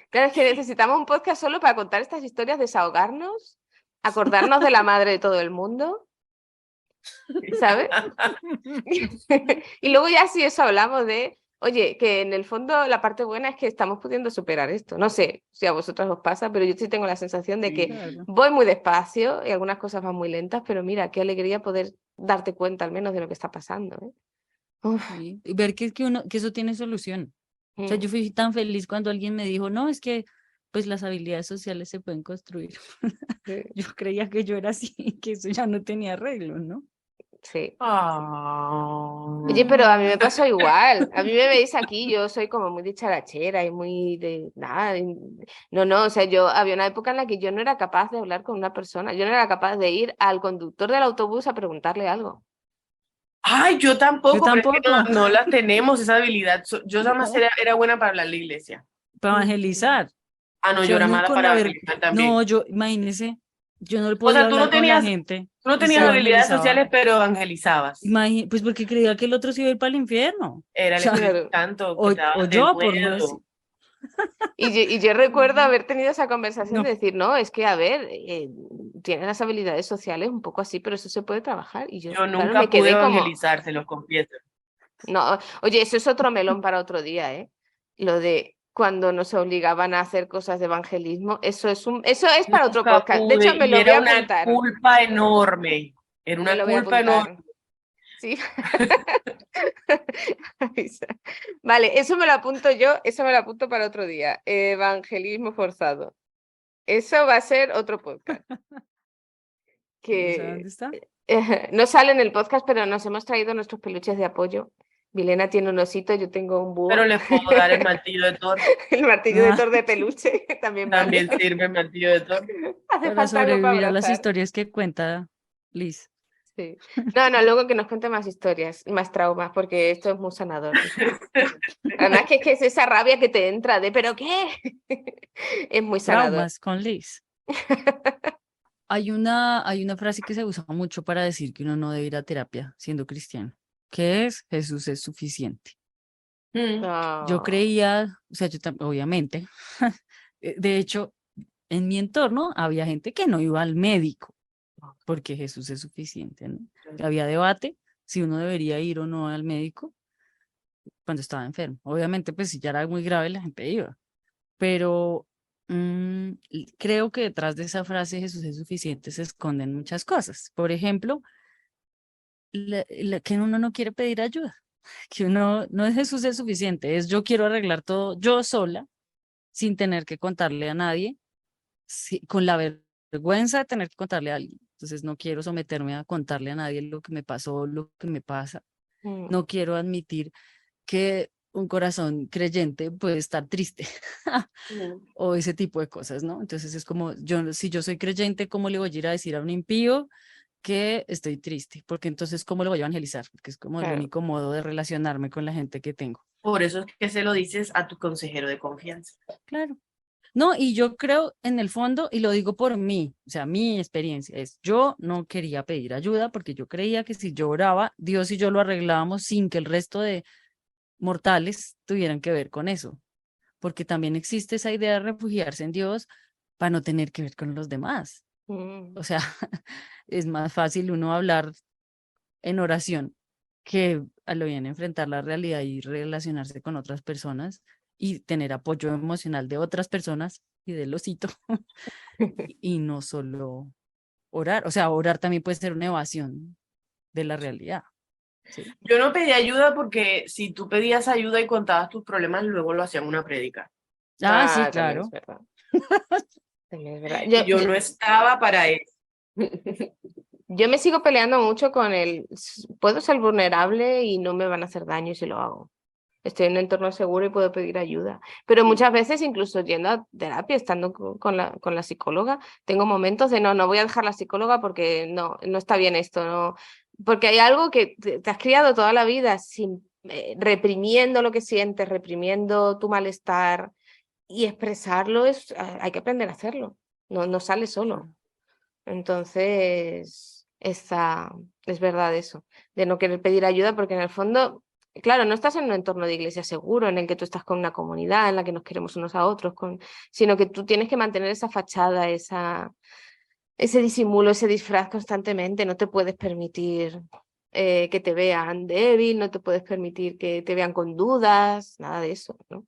claro, es que necesitamos un podcast solo para contar estas historias, desahogarnos, acordarnos de la madre de todo el mundo, ¿sabes? Y luego ya si eso hablamos de, oye, que en el fondo la parte buena es que estamos pudiendo superar esto. No sé si a vosotras os pasa, pero yo sí tengo la sensación de que Sí. Claro. voy muy despacio y algunas cosas van muy lentas, pero mira, qué alegría poder darte cuenta al menos de lo que está pasando, ¿eh? Uf, Sí. Y ver que eso tiene solución. O sea, mm, yo fui tan feliz cuando alguien me dijo, no, es que pues las habilidades sociales se pueden construir. sí, Yo creía que yo era así, que eso ya no tenía arreglo, ¿no? Sí. Ah. Oye, pero a mí me pasó igual. A mí me veis aquí, yo soy como muy dicharachera y muy de nada. No, o sea, yo había una época en la que yo no era capaz de hablar con una persona. Yo no era capaz de ir al conductor del autobús a preguntarle algo. Ay, yo Yo tampoco, pero es que tampoco. no la tenemos esa habilidad. Yo nada más No, era buena para hablar en la iglesia. para evangelizar. Ah, no, yo Yo era no mala con para la ver... evangelizar No, también. yo, imagínese, yo no le O podía sea, hablar con la gente tú no y tenías sí habilidades evangelizaba. sociales, pero evangelizabas. Pues porque creía que el otro se iba a ir para el infierno. O Era el sea, Espíritu Claro. Santo que te daba o el yo, por no decir. puedo. Y yo recuerdo haber tenido esa conversación No, de decir, no, es que, a ver, tiene las habilidades sociales un poco así, pero eso se puede trabajar. Y yo, Yo claro, me nunca pude quedé como, evangelizar, se los confieso. no, oye, eso es otro melón para otro día, ¿eh? Lo de cuando nos obligaban a hacer cosas de evangelismo, eso es para otro Nunca podcast. De pude hecho, me y lo voy era a una apuntar. culpa enorme. Era Me una lo voy a culpa enorme. apuntar. Sí. Avisa. Vale, eso me lo apunto yo, eso me lo apunto para otro día. Evangelismo forzado. Eso va a ser otro podcast. no sé Que dónde está. no sale en el podcast, pero nos hemos traído nuestros peluches de apoyo. Milena tiene un osito, yo tengo un Pero búho. les puedo dar el martillo de Thor. El martillo de Ah, Thor de peluche también vale. También sirve el martillo de Thor. Hace para falta algo para sobrevivir a las abrazar. historias que cuenta Liz. Sí. No, luego que nos cuente más historias, más traumas, porque esto es muy sanador. Además que es esa rabia que te entra de ¿pero qué? Es muy sanador. Traumas con Liz. Hay una frase que se usa mucho para decir que uno no debe ir a terapia siendo cristiano, que es Jesús es suficiente. Mm. Yo No. creía, o sea, obviamente, de hecho, en mi entorno había gente que no iba al médico porque Jesús es suficiente, ¿no? Había debate si uno debería ir o no al médico cuando estaba enfermo. Obviamente, pues si ya era muy grave, la gente iba, pero creo que detrás de esa frase Jesús es suficiente se esconden muchas cosas. Por ejemplo, que uno no quiere pedir ayuda, que uno no es Jesús es suficiente, es yo quiero arreglar todo yo sola sin tener que contarle a nadie, con la vergüenza de tener que contarle a alguien. Entonces no quiero someterme a contarle a nadie lo que me pasó, lo que me pasa. Mm. No quiero admitir que un corazón creyente puede estar triste Mm. o ese tipo de cosas, ¿no? Entonces es como, si yo soy creyente, ¿cómo le voy a ir a decir a un impío que estoy triste? Porque entonces, ¿cómo lo voy a evangelizar? Porque es como el Claro. único modo de relacionarme con la gente que tengo. Por eso es que se lo dices a tu consejero de confianza. Claro. No, y yo creo en el fondo, y lo digo por mí, o sea, mi experiencia es, yo no quería pedir ayuda porque yo creía que si yo oraba, Dios y yo lo arreglábamos sin que el resto de mortales tuvieran que ver con eso, porque también existe esa idea de refugiarse en Dios para no tener que ver con los demás. Mm. O sea, es más fácil uno hablar en oración que a lo bien enfrentar la realidad y relacionarse con otras personas y tener apoyo emocional de otras personas y del osito y no solo orar. O sea, orar también puede ser una evasión de la realidad. ¿Sí? Yo no pedí ayuda porque si tú pedías ayuda y contabas tus problemas, luego lo hacían una prédica. Sí, También es claro. verdad. También es verdad. Y yo no estaba para eso. Yo me sigo peleando mucho con puedo ser vulnerable y no me van a hacer daño si lo hago. Estoy en un entorno seguro y puedo pedir ayuda. Pero muchas veces, incluso yendo a terapia, estando con la psicóloga, tengo momentos de no voy a dejar la psicóloga porque no está bien esto, no. Porque hay algo que te has criado toda la vida reprimiendo lo que sientes, reprimiendo tu malestar y expresarlo hay que aprender a hacerlo. No sale solo. Entonces, es verdad eso, de no querer pedir ayuda, porque en el fondo, claro, no estás en un entorno de iglesia seguro, en el que tú estás con una comunidad, en la que nos queremos unos a otros, sino que tú tienes que mantener esa fachada, ese disimulo, ese disfraz constantemente, no te puedes permitir que te vean débil, no te puedes permitir que te vean con dudas, nada de eso, ¿no?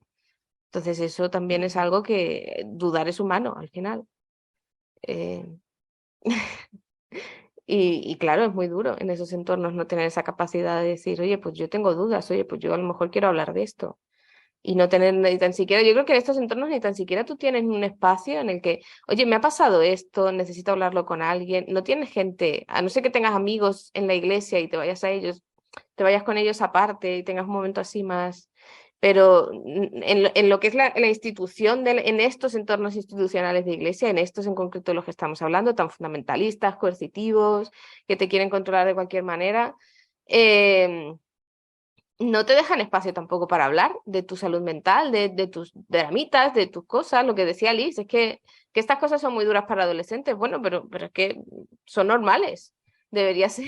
Entonces eso también es algo que dudar es humano al final. Eh, Y claro, es muy duro en esos entornos no tener esa capacidad de decir, oye, pues yo tengo dudas, oye, pues yo a lo mejor quiero hablar de esto. y no tener ni tan siquiera, yo creo que en estos entornos ni tan siquiera tú tienes un espacio en el que, oye, me ha pasado esto, necesito hablarlo con alguien, no tienes gente, a no ser que tengas amigos en la iglesia y te vayas a ellos, te vayas con ellos aparte y tengas un momento así más, pero en lo que es la institución, en estos entornos institucionales de iglesia, en estos en concreto de los que estamos hablando, tan fundamentalistas, coercitivos, que te quieren controlar de cualquier manera, no te dejan espacio tampoco para hablar de tu salud mental, de tus dramitas, de tus cosas. Lo que decía Liz, es que estas cosas son muy duras para adolescentes. Bueno, pero es que son normales. Debería ser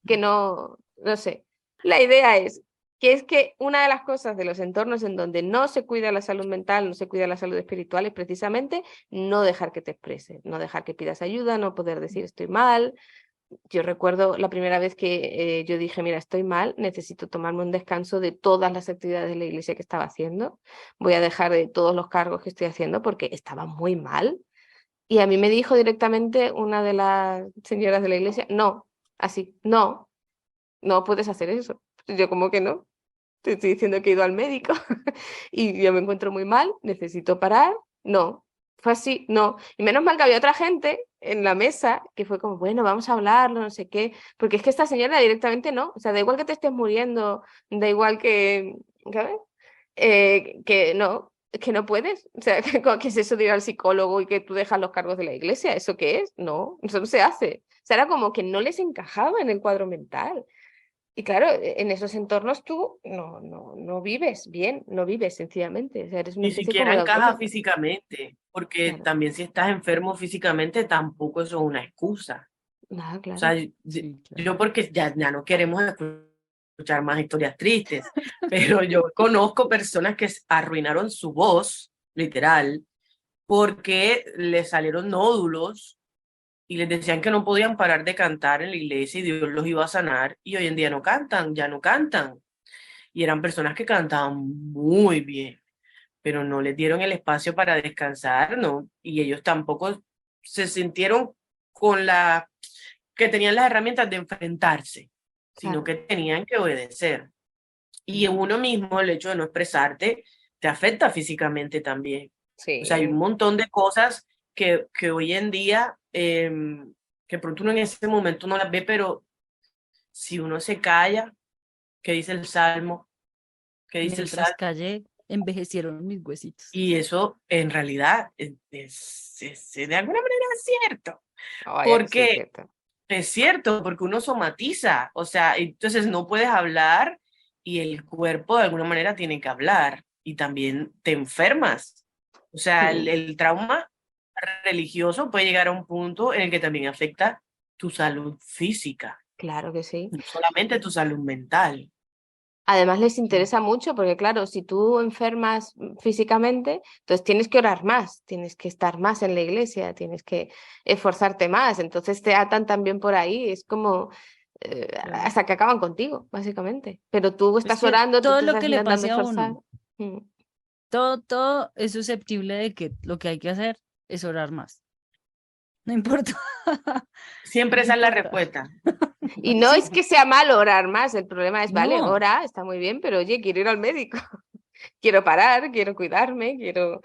que no sé. La idea es que una de las cosas de los entornos en donde no se cuida la salud mental, no se cuida la salud espiritual, es precisamente no dejar que te expreses, no dejar que pidas ayuda, no poder decir estoy mal. Yo recuerdo la primera vez que yo dije, mira, estoy mal, necesito tomarme un descanso de todas las actividades de la iglesia que estaba haciendo, voy a dejar de todos los cargos que estoy haciendo porque estaba muy mal. Y a mí me dijo directamente una de las señoras de la iglesia, no, así, no puedes hacer eso. Yo como que no, te estoy diciendo que he ido al médico y yo me encuentro muy mal, necesito parar, no. Fue así, no. Y menos mal que había otra gente en la mesa que fue como, bueno, vamos a hablarlo, no sé qué, porque es que esta señora directamente no, o sea, da igual que te estés muriendo, da igual que, ¿sabes? Que no puedes, o sea, ¿qué es eso de ir al psicólogo y que tú dejas los cargos de la iglesia? ¿Eso qué es? No, eso no se hace. O sea, era como que no les encajaba en el cuadro mental. Y claro, en esos entornos tú no vives bien, no vives sencillamente, o sea, eres una Ni especie como siquiera de encaja autómata. físicamente, porque Claro, también si estás enfermo físicamente, tampoco eso es una excusa. nada, O sea, claro. Sí, claro. yo porque ya no queremos escuchar más historias tristes, pero yo conozco personas que arruinaron su voz, literal, porque les salieron nódulos y les decían que no podían parar de cantar en la iglesia y Dios los iba a sanar y hoy en día no cantan, ya no cantan. Y eran personas que cantaban muy bien, pero no les dieron el espacio para descansar, ¿no? Y ellos tampoco se sintieron con que tenían las herramientas de enfrentarse, sino Claro, que tenían que obedecer. Y Mm. uno mismo, el hecho de no expresarte, te afecta físicamente también. O sea, hay un sí, montón de cosas que hoy en día, que pronto uno en ese momento no las ve, pero si uno se calla, ¿qué dice el Salmo? ¿Qué dice el Mientras Salmo? callé, envejecieron mis huesitos. Y eso en realidad de alguna manera es cierto, vaya, sí es porque cierto. es cierto, porque uno somatiza, o sea, entonces no puedes hablar y el cuerpo de alguna manera tiene que hablar y también te enfermas. O sea, Mm, el trauma religioso puede llegar a un punto en el que también afecta tu salud física, claro que sí. no solamente tu salud mental. Además les interesa mucho porque, claro, si tú enfermas físicamente, entonces tienes que orar más, tienes que estar más en la iglesia, tienes que esforzarte más, entonces te atan también por ahí, es como Claro. hasta que acaban contigo, básicamente. Pero tú Es estás que orando, tú todo te lo estás que le intentando pase a esforzar. uno, Mm. todo es susceptible de que lo que hay que hacer es orar más. No importa. Siempre No esa es la importa. respuesta. Y no Sí. es que sea malo orar más, el problema es, vale, No, ora, está muy bien, pero oye, quiero ir al médico, quiero parar, quiero cuidarme, quiero,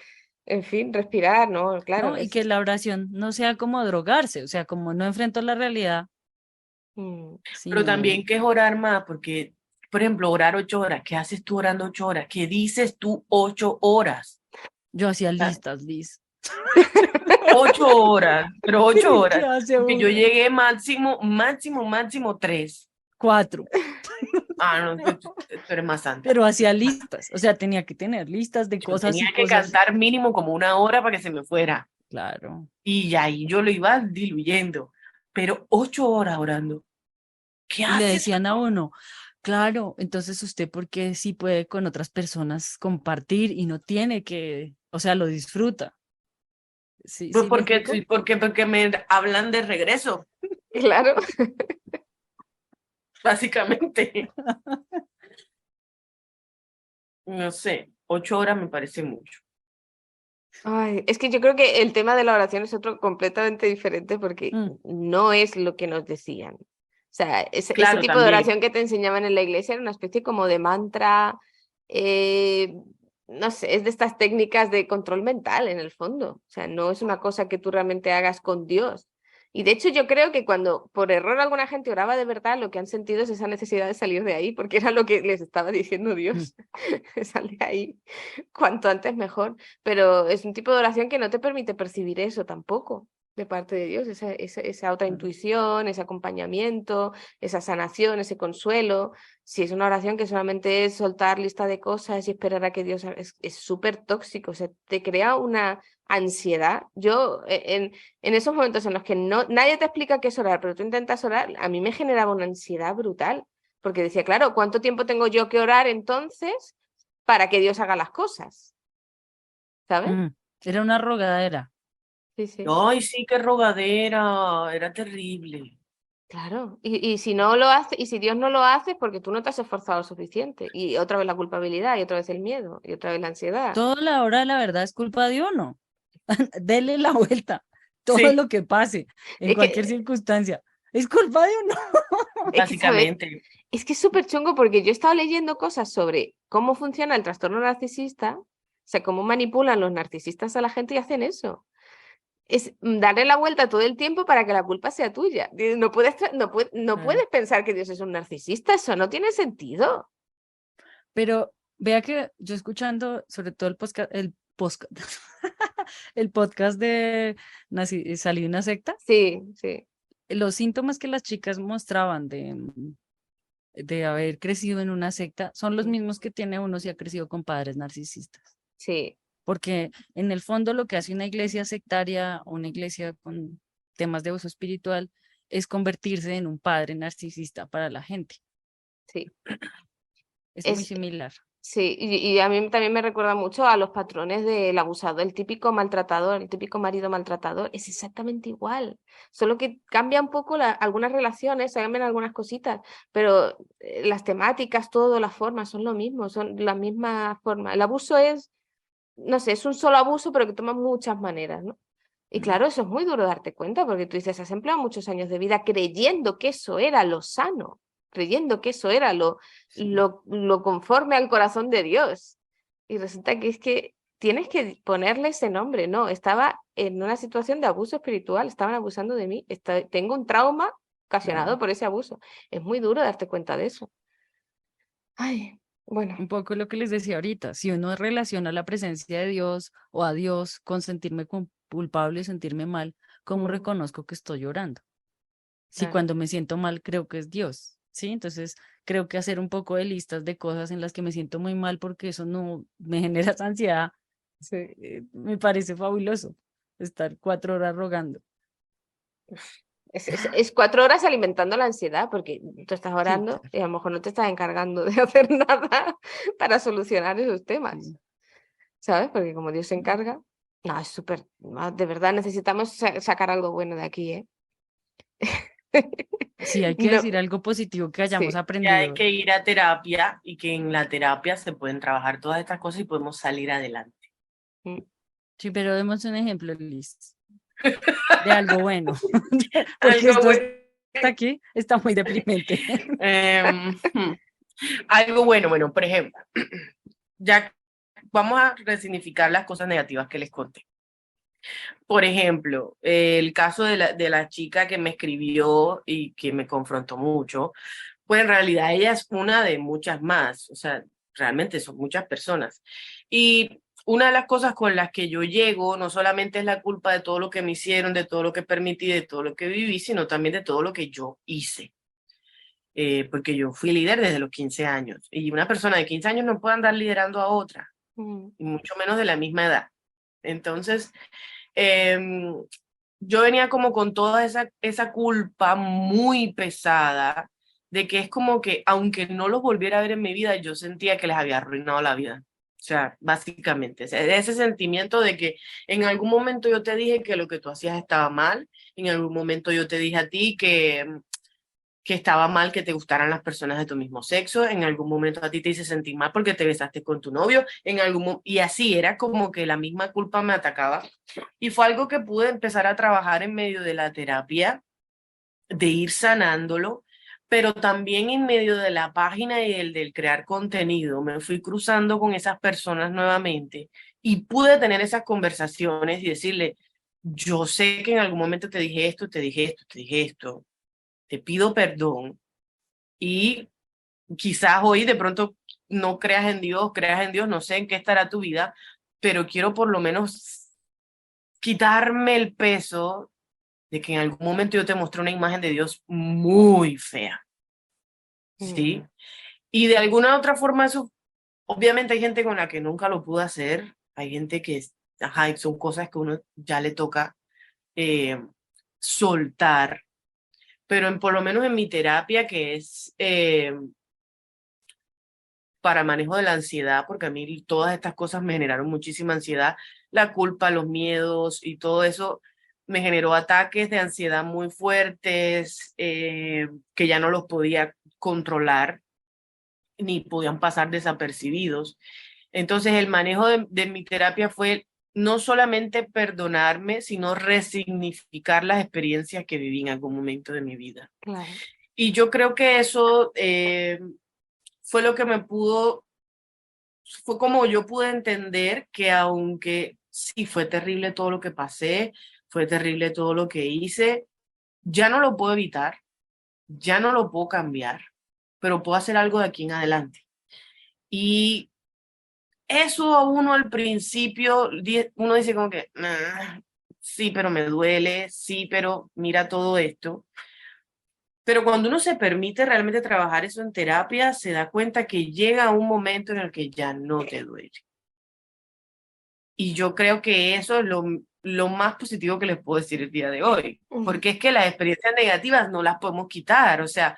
en fin, respirar, ¿no? Claro, no, y que la oración no sea como drogarse, o sea, como no enfrento la realidad, mm, Pero sino también que es orar más, porque, por ejemplo, orar 8 horas, ¿qué haces tú orando 8 horas? ¿Qué dices tú 8 horas? yo hacía O sea, listas, Liz. 8 horas, pero ocho ¿Qué horas, hace porque yo uno? llegué máximo 3. 4, Ah, no, tú eres más santa. pero hacía listas, o sea, tenía que tener listas de Yo cosas tenía y que cosas. cantar mínimo como 1 hora para que se me fuera. Claro. Y ahí yo lo iba diluyendo. Pero 8 horas orando. ¿Qué Y le haces decían a uno? uno, claro, entonces usted porque sí puede con otras personas compartir y no tiene que, o sea, lo disfruta. ¿Sí, Pues sí me explico? porque me hablan de regreso, claro. básicamente. No sé, 8 horas me parece mucho. Ay, es que yo creo que el tema de la oración es otro completamente diferente porque Mm, no es lo que nos decían. O sea, ese Claro, tipo de también. oración que te enseñaban en la iglesia era una especie como de mantra, no sé, es de estas técnicas de control mental en el fondo. O sea, no es una cosa que tú realmente hagas con Dios. Y de hecho yo creo que cuando por error alguna gente oraba de verdad, lo que han sentido es esa necesidad de salir de ahí, porque era lo que les estaba diciendo Dios. Sal de ahí cuanto antes mejor. Pero es un tipo de oración que no te permite percibir eso tampoco de parte de Dios, esa otra intuición, ese acompañamiento, esa sanación, ese consuelo. Si es una oración que solamente es soltar lista de cosas y esperar a que Dios es súper tóxico, o sea, te crea una ansiedad. Yo, en esos momentos en los que nadie te explica qué es orar, pero tú intentas orar, a mí me generaba una ansiedad brutal, porque decía, claro, ¿cuánto tiempo tengo yo que orar entonces para que Dios haga las cosas? ¿Sabes? Era una rogadera. Sí, sí. Ay, sí, qué rogadera, era terrible. Claro, y si no lo hace, y si Dios no lo hace, es porque tú no te has esforzado lo suficiente. Y otra vez la culpabilidad, y otra vez el miedo, y otra vez la ansiedad. Toda la hora de la verdad es culpa de uno. Dele la vuelta. Todo Sí, lo que pase, en Es cualquier que, circunstancia, es culpa de uno. ¿sabes? básicamente. Es que es súper chungo porque yo he estado leyendo cosas sobre cómo funciona el trastorno narcisista, o sea, cómo manipulan los narcisistas a la gente y hacen eso. Es darle la vuelta todo el tiempo para que la culpa sea tuya. No puedes, no Claro. puedes pensar que Dios es un narcisista, eso no tiene sentido. Pero vea que yo escuchando, sobre todo el podcast de Salí de una secta, Sí, sí, los síntomas que las chicas mostraban de haber crecido en una secta son los mismos que tiene uno si ha crecido con padres narcisistas. sí. Porque en el fondo lo que hace una iglesia sectaria o una iglesia con temas de uso espiritual es convertirse en un padre narcisista para la gente. Sí. Es muy Es, similar. sí, y a mí también me recuerda mucho a los patrones del abusador, el típico maltratador, el típico marido maltratador, es exactamente igual, solo que cambia un poco algunas relaciones, se cambian algunas cositas, pero las temáticas, todo, las formas son lo mismo, son la misma forma. El abuso es, no sé, es un solo abuso, pero que toma muchas maneras, ¿no? Y claro, eso es muy duro darte cuenta, porque tú dices, has empleado muchos años de vida creyendo que eso era lo sano, creyendo que eso era Sí. lo conforme al corazón de Dios. Y resulta que es que tienes que ponerle ese nombre. No, estaba en una situación de abuso espiritual, estaban abusando de mí, tengo un trauma ocasionado Claro. por ese abuso. Es muy duro darte cuenta de eso. Ay, bueno. Un poco lo que les decía ahorita, si uno relaciona la presencia de Dios o a Dios con sentirme culpable y sentirme mal, ¿cómo Mm, reconozco que estoy llorando? Si claro. cuando me siento mal creo que es Dios, ¿sí? Entonces creo que hacer un poco de listas de cosas en las que me siento muy mal porque eso no me genera esa ansiedad, me parece fabuloso estar 4 horas rogando. Es 4 horas alimentando la ansiedad, porque tú estás Sí, orando claro. y a lo mejor no te estás encargando de hacer nada para solucionar esos temas, Sí. ¿sabes? Porque como Dios se encarga, no, es súper, no, de verdad necesitamos sacar algo bueno de aquí, ¿eh? Sí, hay que No, decir algo positivo que hayamos sí, Que hay aprendido. que ir a terapia y que en la terapia se pueden trabajar todas estas cosas y podemos salir adelante. mm, Sí, pero demos un ejemplo, Liz, de algo bueno, porque Algo esto bueno. está aquí, está muy deprimente. Hmm, algo bueno, bueno, por ejemplo, ya vamos a resignificar las cosas negativas que les conté. Por ejemplo, el caso de la chica que me escribió y que me confrontó mucho, pues en realidad ella es una de muchas más, o sea, realmente son muchas personas. Y una de las cosas con las que yo llego no solamente es la culpa de todo lo que me hicieron, de todo lo que permití, de todo lo que viví, sino también de todo lo que yo hice. Porque yo fui líder desde los 15 años y una persona de 15 años no puede andar liderando a otra, mm, y mucho menos de la misma edad. Entonces, em, yo venía como con toda esa culpa muy pesada de que es como que aunque no los volviera a ver en mi vida, yo sentía que les había arruinado la vida. O sea, básicamente, o sea, ese sentimiento de que en algún momento yo te dije que lo que tú hacías estaba mal, en algún momento yo te dije a ti que estaba mal que te gustaran las personas de tu mismo sexo, en algún momento a ti te hice sentir mal porque te besaste con tu novio, y así era como que la misma culpa me atacaba. Y fue algo que pude empezar a trabajar en medio de la terapia, de ir sanándolo, pero también en medio de la página y el del crear contenido, me fui cruzando con esas personas nuevamente y pude tener esas conversaciones y decirle, yo sé que en algún momento te dije esto, te dije esto, te dije esto, te pido perdón y quizás hoy de pronto no creas en Dios, no sé en qué estará tu vida, pero quiero por lo menos quitarme el peso de que en algún momento yo te mostré una imagen de Dios muy fea, ¿sí? Y de alguna otra forma eso, obviamente hay gente con la que nunca lo pude hacer, hay gente que, ajá, son cosas que uno ya le toca eh, soltar, pero por lo menos en mi terapia, que es para manejo de la ansiedad, porque a mí todas estas cosas me generaron muchísima ansiedad, la culpa, los miedos y todo eso me generó ataques de ansiedad muy fuertes que ya no los podía controlar ni podían pasar desapercibidos. Entonces el manejo de mi terapia fue no solamente perdonarme, sino resignificar las experiencias que viví en algún momento de mi vida. Claro. Y yo creo que eso fue lo que fue como yo pude entender que aunque sí fue terrible todo lo que pasé, fue terrible todo lo que hice, ya no lo puedo evitar, ya no lo puedo cambiar, pero puedo hacer algo de aquí en adelante. Y eso a uno al principio, uno dice como que, sí, pero me duele, sí, pero mira todo esto. Pero cuando uno se permite realmente trabajar eso en terapia, se da cuenta que llega un momento en el que ya no te duele. Y yo creo que eso es lo más positivo que les puedo decir el día de hoy, porque es que las experiencias negativas no las podemos quitar. O sea,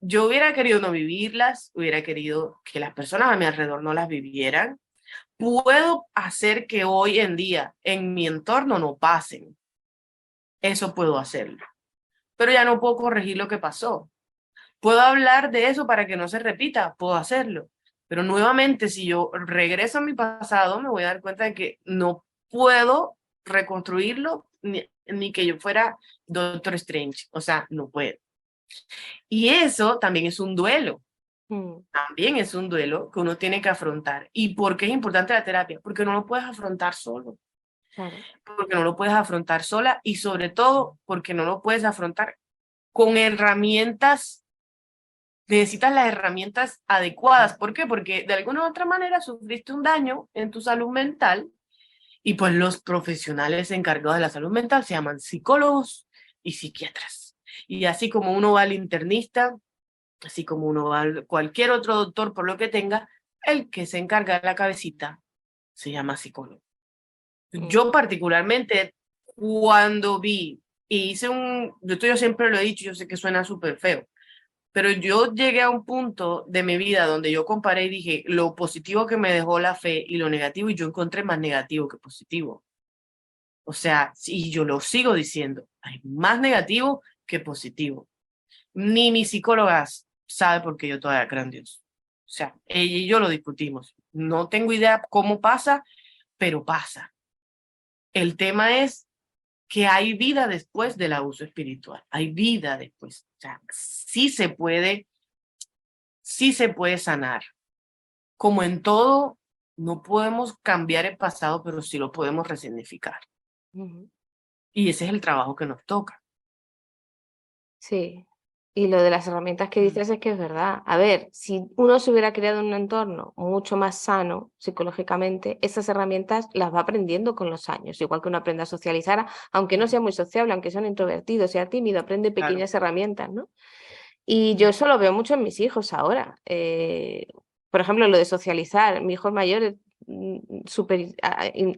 yo hubiera querido no vivirlas, hubiera querido que las personas a mi alrededor no las vivieran. Puedo hacer que hoy en día en mi entorno no pasen. Eso puedo hacerlo. Pero ya no puedo corregir lo que pasó. Puedo hablar de eso para que no se repita, puedo hacerlo. Pero nuevamente, si yo regreso a mi pasado, me voy a dar cuenta de que no puedo reconstruirlo ni que yo fuera Doctor Strange. O sea, no puedo. Y eso también es un duelo. También es un duelo que uno tiene que afrontar. ¿Y por qué es importante la terapia? Porque no lo puedes afrontar solo. Claro. Porque no lo puedes afrontar sola y sobre todo porque no lo puedes afrontar con herramientas. Necesitas las herramientas adecuadas. ¿Por qué? Porque de alguna u otra manera sufriste un daño en tu salud mental y pues los profesionales encargados de la salud mental se llaman psicólogos y psiquiatras. Y así como uno va al internista, así como uno va a cualquier otro doctor por lo que tenga, el que se encarga de la cabecita se llama psicólogo. Yo particularmente, cuando vi y hice yo siempre lo he dicho, yo sé que suena súper feo, pero yo llegué a un punto de mi vida donde yo comparé y dije lo positivo que me dejó la fe y lo negativo, y yo encontré más negativo que positivo. O sea, y yo lo sigo diciendo, hay más negativo que positivo. Ni mi psicóloga sabe por qué yo todavía creo en Dios. O sea, ella y yo lo discutimos. No tengo idea cómo pasa, pero pasa. El tema es que hay vida después del abuso espiritual. Hay vida después. O sea, sí se puede sanar. Como en todo, no podemos cambiar el pasado, pero sí lo podemos resignificar. Y ese es el trabajo que nos toca. Sí. Y lo de las herramientas que dices es que es verdad. A ver, si uno se hubiera creado en un entorno mucho más sano psicológicamente, esas herramientas las va aprendiendo con los años. Igual que uno aprende a socializar, aunque no sea muy sociable, aunque sea un introvertido, sea tímido, aprende pequeñas herramientas, ¿no? Y yo eso lo veo mucho en mis hijos ahora. Por ejemplo, lo de socializar. Mi hijo mayor es súper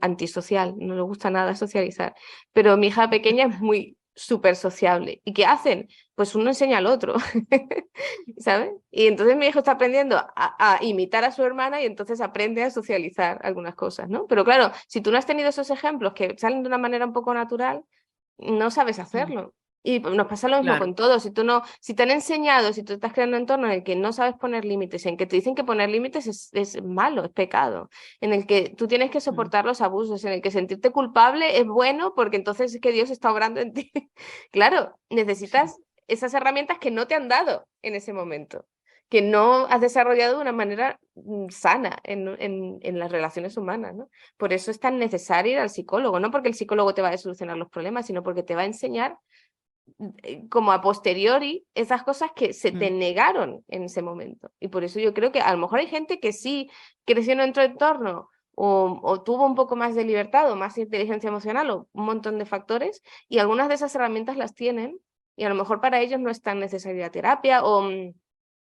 antisocial, no le gusta nada socializar. Pero mi hija pequeña es muy súper sociable. ¿Y qué hacen? Pues uno enseña al otro, ¿sabes? Y entonces mi hijo está aprendiendo a imitar a su hermana y entonces aprende a socializar algunas cosas, ¿no? Pero claro, si tú no has tenido esos ejemplos que salen de una manera un poco natural, no sabes hacerlo. Y nos pasa lo mismo con todo. Si te han enseñado, si tú estás creando un entorno en el que no sabes poner límites, en que te dicen que poner límites es malo, es pecado, en el que tú tienes que soportar los abusos, en el que sentirte culpable es bueno porque entonces es que Dios está obrando en ti. Claro, necesitas esas herramientas que no te han dado en ese momento, que no has desarrollado de una manera sana en las relaciones humanas, ¿no? Por eso es tan necesario ir al psicólogo, no porque el psicólogo te va a solucionar los problemas, sino porque te va a enseñar como a posteriori esas cosas que se te negaron en ese momento. Y por eso yo creo que a lo mejor hay gente que sí creció en otro entorno o tuvo un poco más de libertad o más inteligencia emocional o un montón de factores y algunas de esas herramientas las tienen y a lo mejor para ellos no es tan necesaria terapia o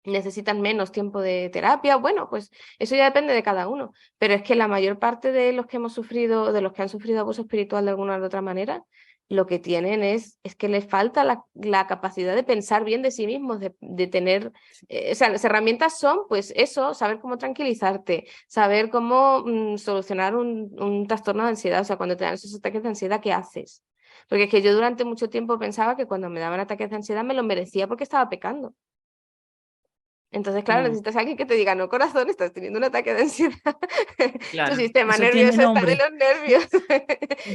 necesitan menos tiempo de terapia. Bueno, pues eso ya depende de cada uno. Pero es que la mayor parte de los que hemos sufrido, de los que han sufrido abuso espiritual de alguna u otra manera, lo que tienen es que les falta la capacidad de pensar bien de sí mismos, de tener, o sea, las herramientas son, pues eso, saber cómo tranquilizarte, saber cómo solucionar un trastorno de ansiedad, o sea, cuando te dan esos ataques de ansiedad, ¿qué haces? Porque es que yo durante mucho tiempo pensaba que cuando me daban ataques de ansiedad me lo merecía porque estaba pecando. Entonces, claro, necesitas a alguien que te diga, no, corazón, estás teniendo un ataque de ansiedad. Tu Claro. sistema Eso tiene nervioso está de nombre. los nervios.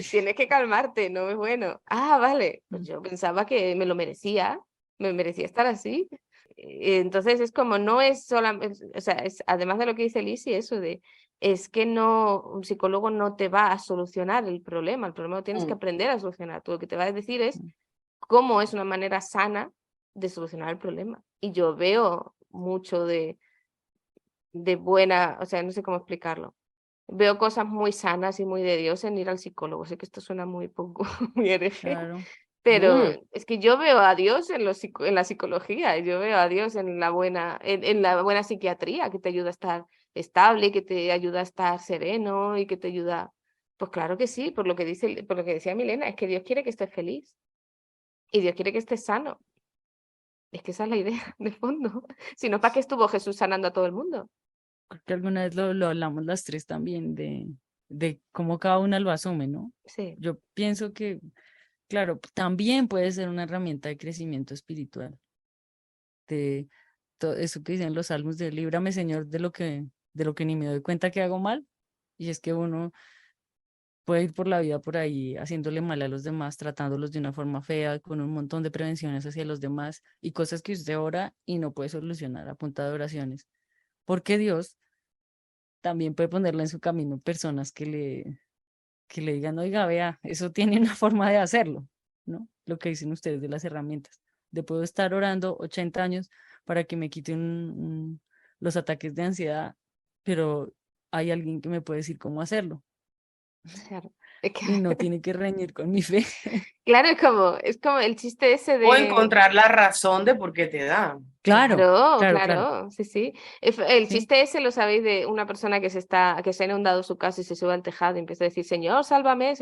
Tienes que calmarte, no es bueno. Ah, vale. Pues yo pensaba que me lo merecía, me merecía estar así. Entonces es como, no es solamente, o sea, es, además de lo que dice Lizzie, eso de, es que no, un psicólogo no te va a solucionar el problema lo tienes que aprender a solucionar. Tú lo que te va a decir es cómo es una manera sana de solucionar el problema. Y yo veo mucho de buena, o sea, no sé cómo explicarlo. Veo cosas muy sanas y muy de Dios en ir al psicólogo. Sé que esto suena muy poco, muy hereje, Claro. pero es que yo veo a Dios en la psicología, yo veo a Dios en la buena psiquiatría, que te ayuda a estar estable, que te ayuda a estar sereno y que te ayuda. Pues claro que sí, por lo que decía Milena, es que Dios quiere que estés feliz y Dios quiere que estés sano. Es que esa es la idea de fondo. Si no, ¿para qué estuvo Jesús sanando a todo el mundo? Creo que alguna vez lo hablamos las tres también de cómo cada una lo asume, ¿no? Sí. Yo pienso que, claro, también puede ser una herramienta de crecimiento espiritual, de todo eso que dicen los salmos de líbrame, Señor, de lo que ni me doy cuenta que hago mal. Y es que uno puede ir por la vida por ahí haciéndole mal a los demás, tratándolos de una forma fea, con un montón de prevenciones hacia los demás y cosas que usted ora y no puede solucionar a punta de oraciones. Porque Dios también puede ponerle en su camino personas que le digan, oiga, vea, eso tiene una forma de hacerlo, ¿no? Lo que dicen ustedes de las herramientas. De puedo estar orando 80 años para que me quiten los ataques de ansiedad, pero hay alguien que me puede decir cómo hacerlo Claro. Es que, y no tiene que reñir con mi fe. claro, es como el chiste ese O de. encontrar la razón de por qué te da. Claro, Claro, claro, claro. claro, sí, sí. El Sí, chiste ese lo sabéis de una persona que se ha inundado su casa y se sube al tejado y empieza a decir, Señor, sálvame.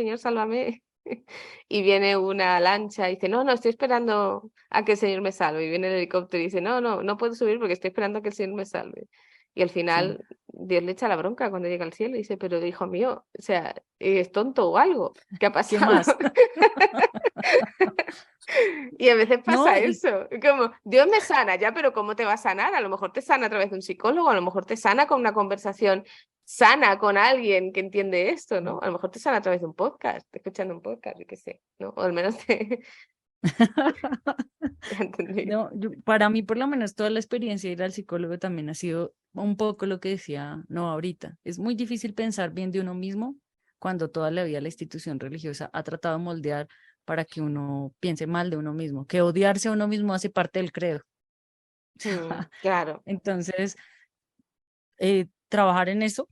Y viene una lancha y dice, no, no, estoy esperando a que el Señor me salve. Y viene el helicóptero y dice, no, no, no puedo subir porque estoy esperando a que el Señor me salve. Y al sí. final Dios le echa la bronca cuando llega al cielo y dice, pero hijo mío, o sea, ¿es tonto o algo? ¿Qué ha ¿Qué pasado? más? Y a veces No, pasa eso, como Dios me sana ya, pero ¿cómo te va a sanar? A lo mejor te sana a través de un psicólogo, a lo mejor te sana con una conversación sana con alguien que entiende esto, ¿no? A lo mejor te sana a través de un podcast, escuchando un podcast, yo qué sé, ¿no? O al menos te ya entendí. no, para mí por lo menos toda la experiencia de ir al psicólogo también ha sido un poco lo que decía no ahorita. Es muy difícil pensar bien de uno mismo cuando toda la vida la institución religiosa ha tratado de moldear para que uno piense mal de uno mismo, que odiarse a uno mismo hace parte del credo. Claro. Entonces, trabajar en eso,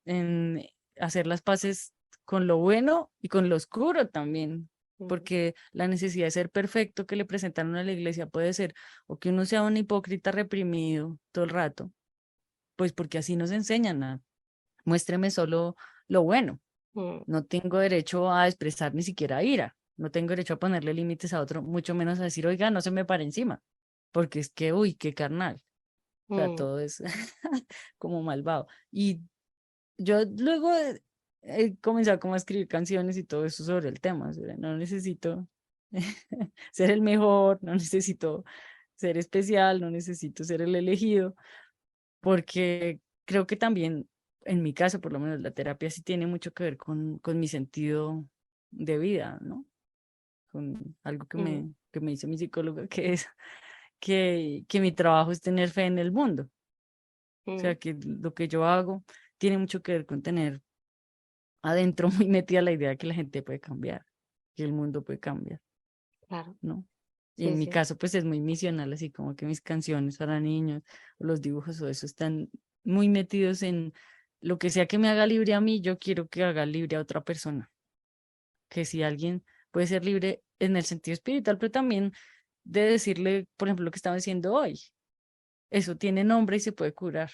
en hacer las paces con lo bueno y con lo oscuro también, porque la necesidad de ser perfecto que le presentaron a la iglesia puede ser o que uno sea un hipócrita reprimido todo el rato, pues porque así nos enseñan a muéstreme solo lo bueno. No tengo derecho a expresar ni siquiera ira, no tengo derecho a ponerle límites a otro, mucho menos a decir, oiga, no se me para encima, porque es que, uy, qué carnal. O sea, todo es como malvado. Y yo luego he comenzado como a escribir canciones y todo eso sobre el tema. O sea, no necesito ser el mejor, no necesito ser especial, no necesito ser el elegido, porque creo que también, en mi caso, por lo menos, la terapia sí tiene mucho que ver con mi sentido de vida, ¿no? con algo Mm, que me dice mi psicóloga, que es que mi trabajo es tener fe en el mundo. O mm, sea, que lo que yo hago tiene mucho que ver con tener adentro muy metida la idea de que la gente puede cambiar, que el mundo puede cambiar, claro, ¿no? Y sí, en mi sí. caso, pues es muy misional, así como que mis canciones para niños, o los dibujos o eso están muy metidos en lo que sea que me haga libre a mí, yo quiero que haga libre a otra persona. Que si alguien puede ser libre en el sentido espiritual, pero también de decirle, por ejemplo, lo que estaba diciendo hoy, eso tiene nombre y se puede curar.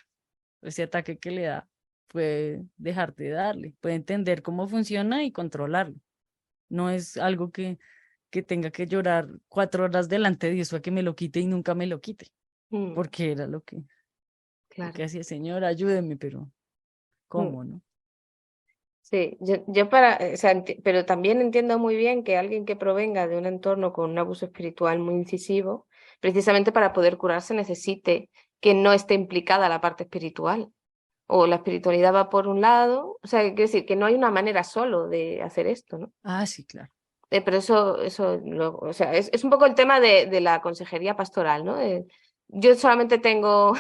Ese ataque que le da puede dejar de darle, puede entender cómo funciona y controlarlo. No es algo que tenga que llorar 4 horas delante de Dios para que me lo quite y nunca me lo quite, Mm, porque era lo que claro. hacía, Señor, ayúdeme, pero Mm. ¿cómo, no? Sí, o sea, pero también entiendo muy bien que alguien que provenga de un entorno con un abuso espiritual muy incisivo, precisamente para poder curarse necesite que no esté implicada la parte espiritual. O la espiritualidad va por un lado, o sea, quiere decir que no hay una manera solo de hacer esto, ¿no? Ah, sí, claro. Pero eso luego, o sea, es un poco el tema de la consejería pastoral, ¿no? Yo solamente tengo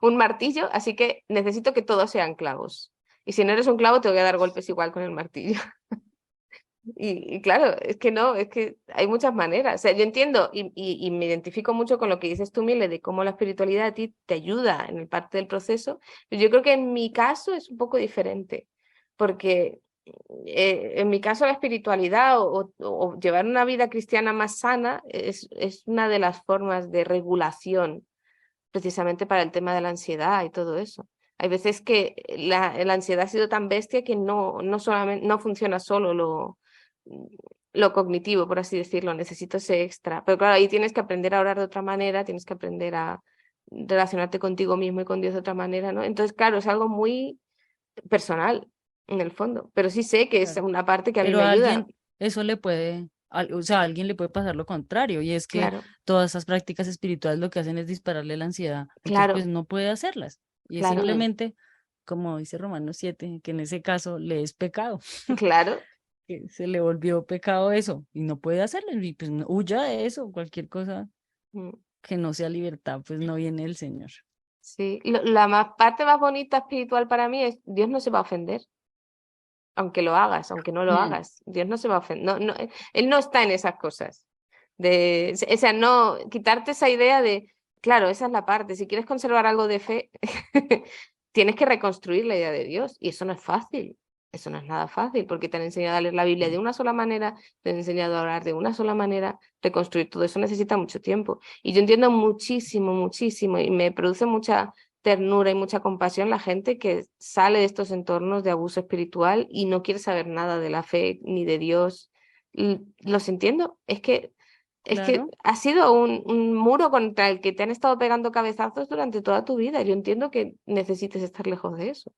un martillo, así que necesito que todos sean clavos. Y si no eres un clavo, te voy a dar golpes igual con el martillo. Y claro, es que no, es que hay muchas maneras. O sea, yo entiendo y me identifico mucho con lo que dices tú, Mile, de cómo la espiritualidad a ti te ayuda en el parte del proceso, pero yo creo que en mi caso es un poco diferente, porque en mi caso la espiritualidad o llevar una vida cristiana más sana es una de las formas de regulación precisamente para el tema de la ansiedad y todo eso. Hay veces que la ansiedad ha sido tan bestia que no solamente no funciona solo lo cognitivo, por así decirlo, necesito ese extra. Pero claro, ahí tienes que aprender a orar de otra manera, tienes que aprender a relacionarte contigo mismo y con Dios de otra manera, ¿no? Entonces, claro, es algo muy personal en el fondo, pero sí sé que es Claro. una parte que a mí Pero me a ayuda. alguien eso le puede, o sea, a alguien le puede pasar lo contrario, y es que Claro, todas esas prácticas espirituales lo que hacen es dispararle la ansiedad, entonces pues claro, no puede hacerlas. Y es claro, simplemente, como dice Romanos 7 que en ese caso le es pecado, claro. que se le volvió pecado eso, y no puede hacerlo, y pues huya de eso, cualquier cosa Mm. que no sea libertad, pues no viene del Señor. Sí, la parte más bonita espiritual para mí es Dios no se va a ofender, aunque lo hagas, aunque no lo Mm, hagas. Dios no se va a ofender. No, no, él no está en esas cosas. O sea, no, quitarte esa idea de, claro, esa es la parte. Si quieres conservar algo de fe, tienes que reconstruir la idea de Dios. Y eso no es fácil. Eso no es nada fácil, porque te han enseñado a leer la Biblia de mm, una sola manera, te han enseñado a orar de una sola manera. Reconstruir todo eso necesita mucho tiempo. Y yo entiendo muchísimo, muchísimo, y me produce mucha ternura y mucha compasión la gente que sale de estos entornos de abuso espiritual y no quiere saber nada de la fe ni de Dios. Los entiendo, es que claro, ha sido un muro contra el que te han estado pegando cabezazos durante toda tu vida. Yo entiendo que necesites estar lejos de eso.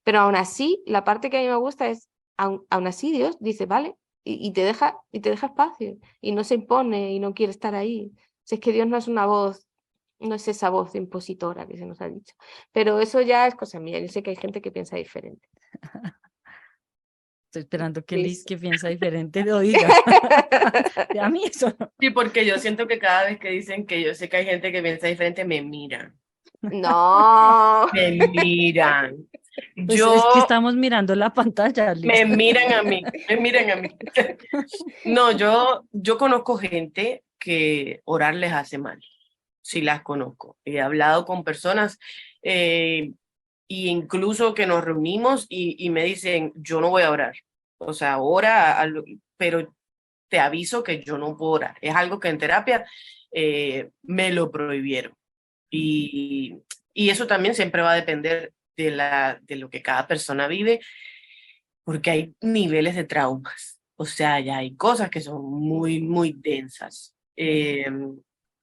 Pero aún así, la parte que a mí me gusta es, aún así Dios dice, vale, y te deja espacio, y no se impone y no quiere estar ahí. Si es que Dios no es una voz, no es esa voz impositora que se nos ha dicho. Pero eso ya es cosa mía. Yo sé que hay gente que piensa diferente. estoy esperando que Liz, Liz. que piensa diferente, lo diga. A mí eso no. Sí, porque yo siento que cada vez que dicen que yo sé que hay gente que piensa diferente, me miran. No. Me miran. Pues es que Yo, estamos mirando la pantalla, Liz. me miran a mí, me miran a mí. No, yo conozco gente que orar les hace mal. Sí las conozco. He hablado con personas y incluso que nos reunimos y me dicen, yo no voy a orar. O sea, ora, pero te aviso que yo no puedo orar. Es algo que en terapia me lo prohibieron. Y, y eso también siempre va a depender de lo que cada persona vive, porque hay niveles de traumas. O sea, ya hay cosas que son muy, muy densas.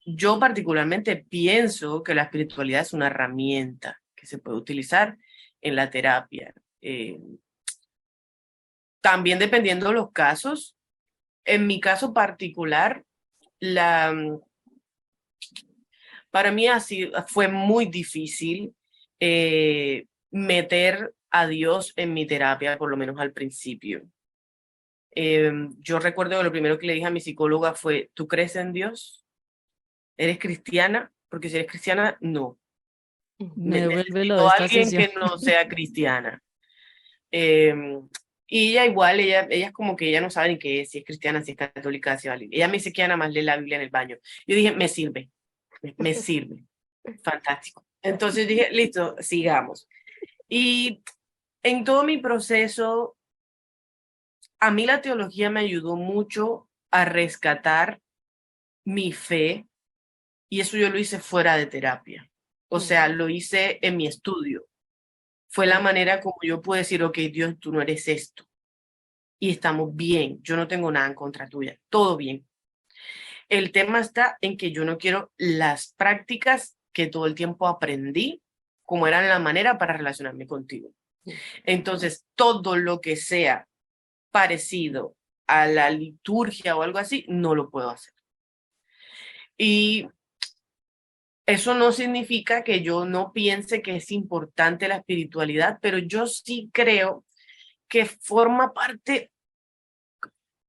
Yo particularmente pienso que la espiritualidad es una herramienta que se puede utilizar en la terapia. También dependiendo de los casos, en mi caso particular, la, para mí así fue muy difícil meter a Dios en mi terapia, por lo menos al principio. Yo recuerdo que lo primero que le dije a mi psicóloga fue, ¿tú crees en Dios? ¿Eres cristiana? Porque si eres cristiana, no. Me devuelve lo de Necesito a esta alguien sesión. que no sea cristiana. Eh, y ella igual, ella es como que ella no sabe ni qué es, si es cristiana, si es católica, si vale. Ella me dice que ella nada más lee la Biblia en el baño. Yo dije, me sirve, me sirve. Fantástico. Entonces dije, listo, sigamos. Y en todo mi proceso, a mí la teología me ayudó mucho a rescatar mi fe y eso yo lo hice fuera de terapia. O sea, lo hice en mi estudio. Fue la manera como yo pude decir, ok, Dios, tú no eres esto. Y estamos bien. Yo no tengo nada en contra tuya. Todo bien. El tema está en que yo no quiero las prácticas que todo el tiempo aprendí, como eran la manera para relacionarme contigo. Entonces, todo lo que sea parecido a la liturgia o algo así, no lo puedo hacer. Y eso no significa que yo no piense que es importante la espiritualidad, pero yo sí creo que forma parte,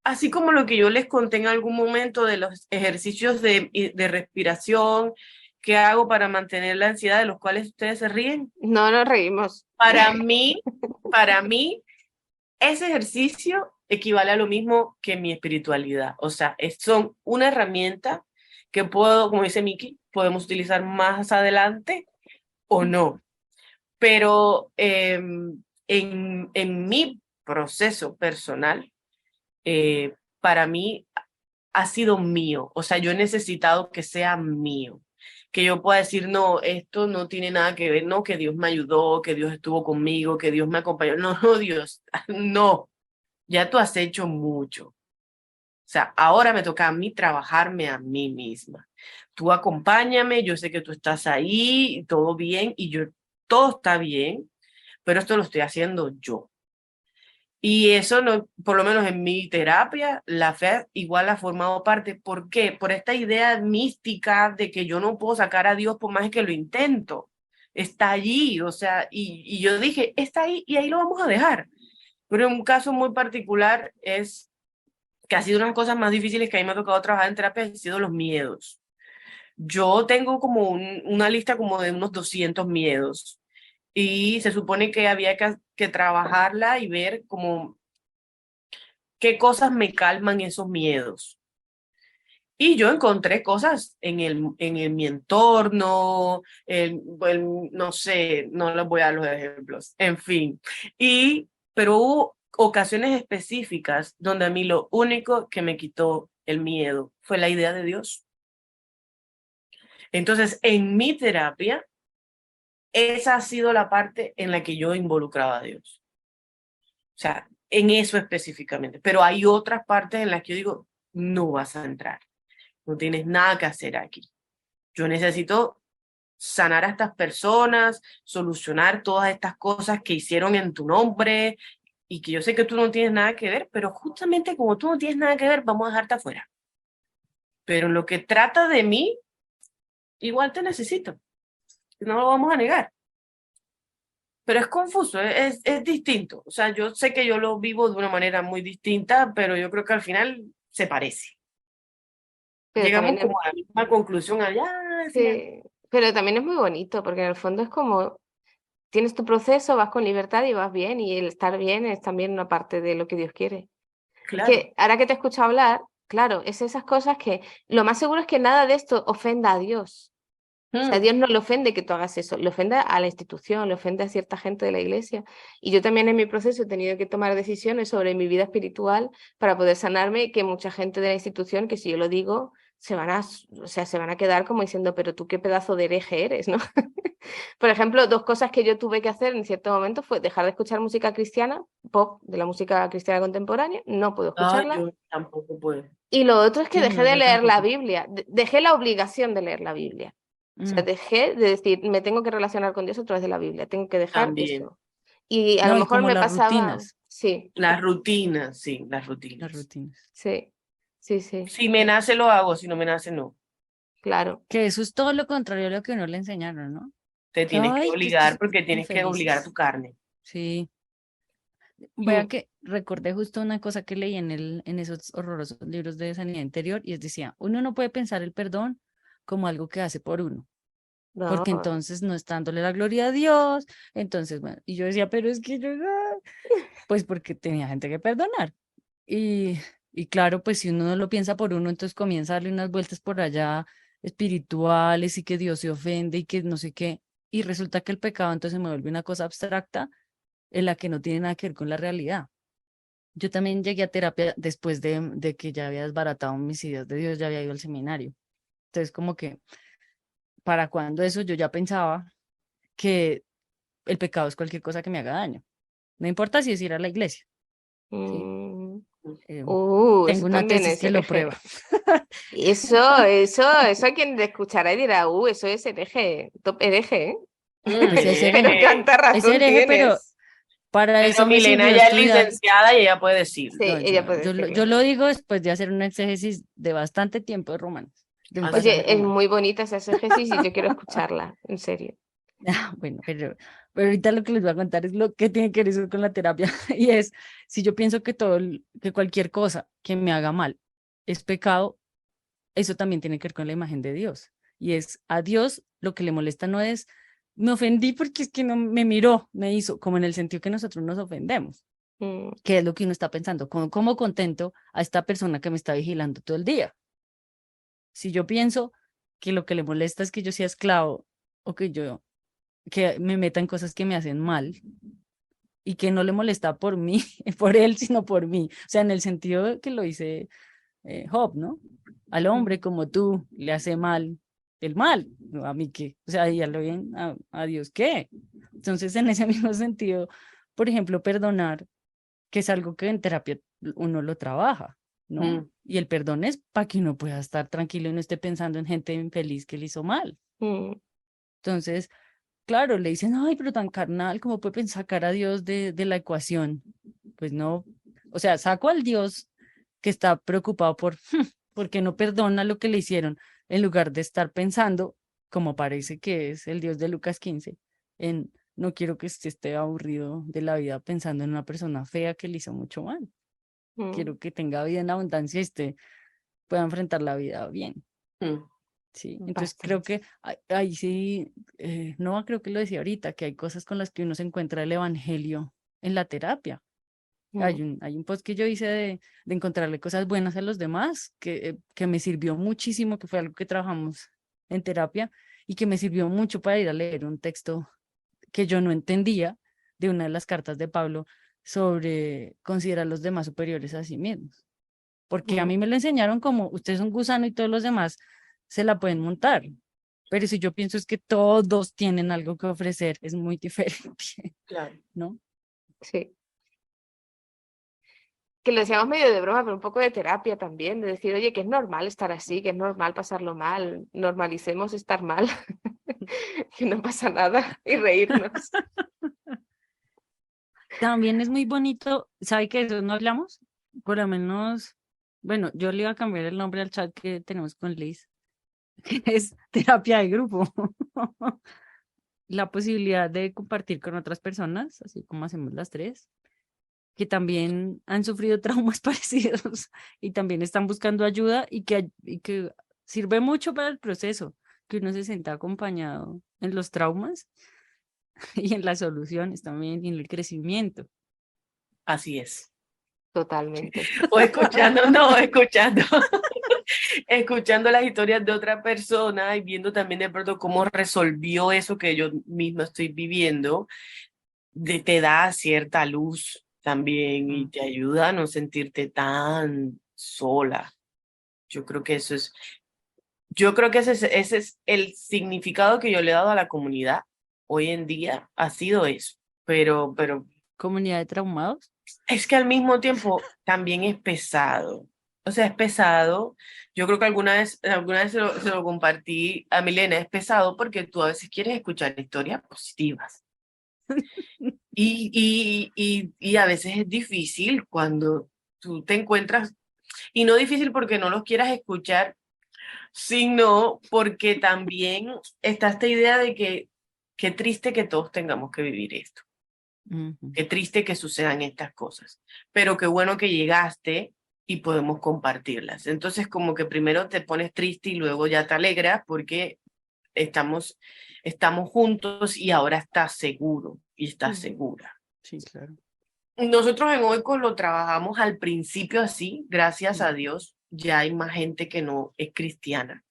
así como lo que yo les conté en algún momento de los ejercicios de respiración que hago para mantener la ansiedad, de los cuales ustedes se ríen. No nos reímos. Para mí, ese ejercicio equivale a lo mismo que mi espiritualidad. O sea, son una herramienta que puedo, como dice Miki, podemos utilizar más adelante o no. Pero en mi proceso personal, para mí ha sido mío. O sea, yo he necesitado que sea mío. Que yo pueda decir, no, esto no tiene nada que ver, no, que Dios me ayudó, que Dios estuvo conmigo, que Dios me acompañó. No, no, Dios, no, ya tú has hecho mucho. O sea, ahora me toca a mí trabajarme a mí misma. Tú acompáñame, yo sé que tú estás ahí, todo bien, y yo, todo está bien, pero esto lo estoy haciendo yo. Y eso no, por lo menos en mi terapia, la fe igual ha formado parte. ¿Por qué? Por esta idea mística de que yo no puedo sacar a Dios por más que lo intento. Está allí, o sea, y yo dije, está ahí y ahí lo vamos a dejar. Pero en un caso muy particular es que ha sido una de las cosas más difíciles que a mí me ha tocado trabajar en terapia, han sido los miedos. Yo tengo como una lista como de unos 200 miedos y se supone que había que trabajarla y ver como qué cosas me calman esos miedos. Y yo encontré cosas mi entorno, no sé, no les voy a dar los ejemplos, en fin. Pero hubo ocasiones específicas donde a mí lo único que me quitó el miedo fue la idea de Dios. Entonces, en mi terapia, esa ha sido la parte en la que yo involucraba a Dios. O sea, en eso específicamente. Pero hay otras partes en las que yo digo, no vas a entrar. No tienes nada que hacer aquí. Yo necesito sanar a estas personas, solucionar todas estas cosas que hicieron en tu nombre y que yo sé que tú no tienes nada que ver, pero justamente como tú no tienes nada que ver, vamos a dejarte afuera. Pero en lo que trata de mí, igual te necesito. No lo vamos a negar. Pero es confuso, es distinto. O sea, yo sé que yo lo vivo de una manera muy distinta, pero yo creo que al final se parece. Pero Llegamos también como a la misma conclusión allá. sí, pero también es muy bonito, porque en el fondo es como tienes tu proceso, vas con libertad y vas bien, y el estar bien es también una parte de lo que Dios quiere. Es Claro. que ahora que te escucho hablar, claro, es esas cosas que lo más seguro es que nada de esto ofenda a Dios. O sea, Dios no le ofende que tú hagas eso, le ofende a la institución, le ofende a cierta gente de la iglesia. Y yo también en mi proceso he tenido que tomar decisiones sobre mi vida espiritual para poder sanarme, que mucha gente de la institución, que si yo lo digo, o sea, se van a quedar como diciendo, pero tú qué pedazo de hereje eres, ¿no? Por ejemplo, dos cosas que yo tuve que hacer en cierto momento fue dejar de escuchar música cristiana, pop de la música cristiana contemporánea, no puedo Ay, escucharla. yo tampoco puedo. Y lo otro es que Sí, dejé no, de yo leer la tampoco. Biblia, dejé la obligación de leer la Biblia. O sea, Mm. dejé de decir, me tengo que relacionar con Dios a través de la Biblia, tengo que dejar También. eso. Y a lo No, y mejor como me las pasaba, rutinas, sí, Las rutinas, sí, las las rutinas. rutinas. sí, sí, sí, Si me nace lo hago, si no me nace no. claro. Que eso es todo lo contrario a lo que uno le enseñaron, ¿no? Te Que, tienes que ay, que esto obligar es porque tienes que obligar a tu infelices. carne. Sí. Vea que recordé justo una cosa que leí en esos horrorosos libros de sanidad interior y es decía, uno no puede pensar el perdón como algo que hace por uno, No. porque entonces no está dándole la gloria a Dios, entonces, bueno, y yo decía, pero es que yo, pues porque tenía gente que perdonar. Y, y claro, pues si uno no lo piensa por uno, entonces comienza a darle unas vueltas por allá espirituales y que Dios se ofende y que no sé qué, y resulta que el pecado entonces me vuelve una cosa abstracta en la que no tiene nada que ver con la realidad. Yo también llegué a terapia después de que ya había desbaratado mis ideas de Dios, ya había ido al seminario. Entonces, como que para cuando eso yo ya pensaba que el pecado es cualquier cosa que me haga daño. No importa si es ir a la iglesia, ¿sí? Mm, Eh, tengo eso una también tesis es que lo hereje. prueba. Eso hay quien te escuchará y dirá, eso es hereje, top hereje, ¿eh? Ese es Pero hereje, tanta es razón hereje, pero tienes. para Pero eso me Milena sirvió ya es estudiar. licenciada y ella puede decirlo. Sí, No, ella puede yo decirlo. lo digo después de hacer un exégesis de bastante tiempo de romanos, de un Así. pasaje Oye, es romano. muy bonita esa exégesis y yo quiero escucharla, en serio. Bueno, pero ahorita lo que les voy a contar es lo que tiene que ver eso con la terapia. Y es, si yo pienso que que cualquier cosa que me haga mal es pecado, eso también tiene que ver con la imagen de Dios. Y es a Dios lo que le molesta no es, me ofendí porque es que no me miró, me hizo, como en el sentido que nosotros nos ofendemos. Mm, ¿Qué es lo que uno está pensando? ¿Cómo contento a esta persona que me está vigilando todo el día? Si yo pienso que lo que le molesta es que yo sea esclavo o que me meta en cosas que me hacen mal y que no le molesta por mí, por él, sino por mí. O sea, en el sentido de que lo dice Job, ¿no? Al hombre mm, como tú le hace mal el mal, ¿no? A mí qué, o sea, y a lo bien, a Dios qué. Entonces, en ese mismo sentido, por ejemplo, perdonar, que es algo que en terapia uno lo trabaja, ¿no? Mm. Y el perdón es para que uno pueda estar tranquilo y no esté pensando en gente infeliz que le hizo mal. mm, Entonces, claro, le dicen, ay, pero tan carnal, ¿cómo puede sacar a Dios de la ecuación? Pues no, o sea, saco al Dios que está preocupado porque no perdona lo que le hicieron, en lugar de estar pensando, como parece que es el Dios de Lucas 15, en no quiero que esté aburrido de la vida pensando en una persona fea que le hizo mucho mal. mm, Quiero que tenga vida en abundancia y pueda enfrentar la vida bien. Mm. Sí, entonces creo bastante. que ahí sí, no, creo que lo decía ahorita, que hay cosas con las que uno se encuentra el evangelio en la terapia. Mm, Hay un post que yo hice de encontrarle cosas buenas a los demás, que me sirvió muchísimo, que fue algo que trabajamos en terapia y que me sirvió mucho para ir a leer un texto que yo no entendía de una de las cartas de Pablo sobre considerar a los demás superiores a sí mismos. Porque a mm. mí me lo enseñaron como usted es un gusano y todos los demás se la pueden montar. Pero si yo pienso es que todos tienen algo que ofrecer, es muy diferente, Claro. ¿no? Sí. Que lo decíamos medio de broma, pero un poco de terapia también, de decir, oye, que es normal estar así, que es normal pasarlo mal, normalicemos estar mal, que no pasa nada y reírnos. También es muy bonito, ¿sabe que de eso no hablamos? Por lo menos, bueno, yo le iba a cambiar el nombre al chat que tenemos con Liz, que es terapia de grupo. La posibilidad de compartir con otras personas, así como hacemos las tres, que también han sufrido traumas parecidos y también están buscando ayuda y que sirve mucho para el proceso, que uno se sienta acompañado en los traumas y en las soluciones también y en el crecimiento. Así es. Totalmente. O escuchando, no, escuchando, escuchando las historias de otra persona y viendo también de pronto cómo resolvió eso que yo misma estoy viviendo, te da cierta luz también y Mm. te ayuda a no sentirte tan sola. Yo creo que eso es, yo creo que ese es el significado que yo le he dado a la comunidad hoy en día, ha sido eso. Pero Comunidad de traumados. es que al mismo tiempo también es pesado. O sea, es pesado. Yo creo que alguna vez se lo compartí a Milena, es pesado porque tú a veces quieres escuchar historias positivas. Y a veces es difícil cuando tú te encuentras, y no difícil porque no los quieras escuchar, sino porque también está esta idea de que qué triste que todos tengamos que vivir esto. Ujú. Qué triste que sucedan estas cosas, pero qué bueno que llegaste y podemos compartirlas. Entonces, como que primero te pones triste y luego ya te alegras porque estamos juntos y ahora estás seguro y estás segura. Sí, claro. Nosotros en Oikos lo trabajamos al principio así, gracias a Dios, ya hay más gente que no es cristiana.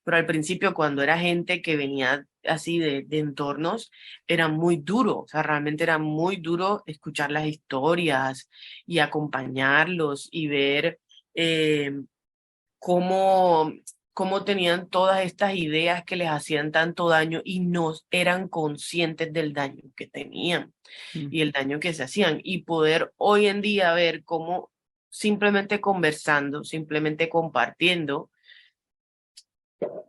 Pero al principio, cuando era gente que venía así de entornos, era muy duro, o sea, realmente era muy duro escuchar las historias y acompañarlos y ver eh, cómo, cómo tenían todas estas ideas que les hacían tanto daño y no eran conscientes del daño que tenían y el daño que se hacían. Y poder hoy en día ver cómo simplemente conversando, simplemente compartiendo,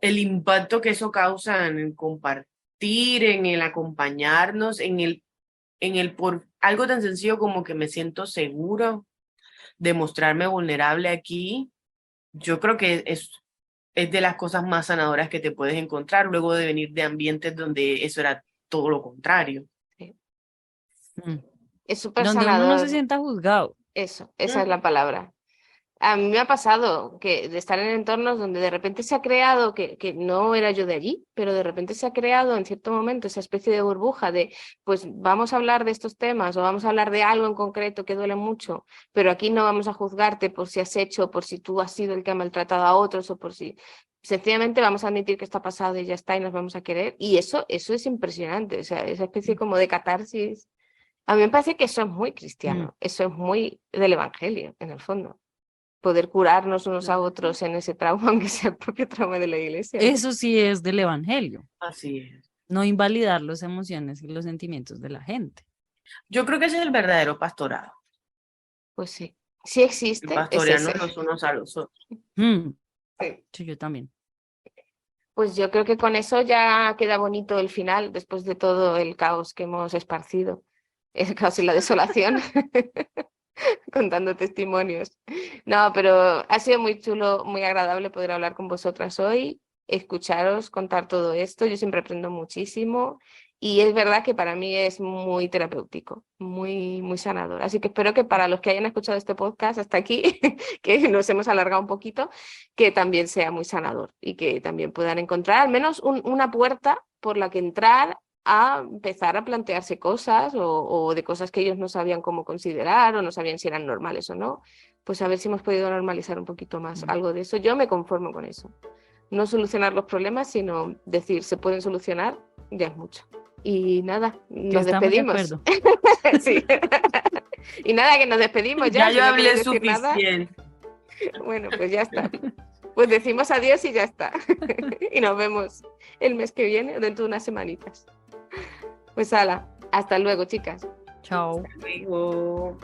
el impacto que eso causa en el compartir, en el acompañarnos, en el por algo tan sencillo como que me siento seguro de mostrarme vulnerable aquí, yo creo que es de las cosas más sanadoras que te puedes encontrar luego de venir de ambientes donde eso era todo lo contrario. Mm. Es súper Donde uno no se sanador. sienta juzgado. Eso, esa es la palabra. A mí me ha pasado que de estar en entornos donde de repente se ha creado, que no era yo de allí, pero de repente se ha creado en cierto momento esa especie de burbuja de, pues vamos a hablar de estos temas o vamos a hablar de algo en concreto que duele mucho, pero aquí no vamos a juzgarte por si has hecho, por si tú has sido el que ha maltratado a otros o por si... Sencillamente vamos a admitir que está pasado y ya está y nos vamos a querer. Y eso es impresionante, o sea, esa especie como de catarsis. A mí me parece que eso es muy cristiano, eso es muy del evangelio, en el fondo. Poder curarnos unos a otros en ese trauma, aunque sea el propio trauma de la iglesia. Eso sí es del evangelio. Así es. No invalidar las emociones y los sentimientos de la gente. Yo creo que ese es el verdadero pastorado. Pues sí, sí existe, es Pastorearnos ese. los unos a los otros. Sí. Sí, yo también. Pues yo creo que con eso ya queda bonito el final, después de todo el caos que hemos esparcido, el caos y la desolación, contando testimonios. No, pero ha sido muy chulo, muy agradable poder hablar con vosotras hoy, escucharos, contar todo esto. Yo siempre aprendo muchísimo y es verdad que para mí es muy terapéutico, muy, muy sanador. Así que espero que para los que hayan escuchado este podcast hasta aquí, que nos hemos alargado un poquito, que también sea muy sanador y que también puedan encontrar al menos una puerta por la que entrar a empezar a plantearse cosas o de cosas que ellos no sabían cómo considerar o no sabían si eran normales o no, pues a ver si hemos podido normalizar un poquito más algo de eso. Yo me conformo con eso. No solucionar los problemas, sino decir, se pueden solucionar, ya es mucho. Y nada, nos estamos de despedimos. acuerdo. Sí. Y nada, que nos despedimos ya. Ya si yo no hablé queréis decir nada, suficiente. bueno, pues ya está. Pues decimos adiós y ya está. Y nos vemos el mes que viene, dentro de unas semanitas. Pues hala, hasta luego, chicas. Chao. Luego.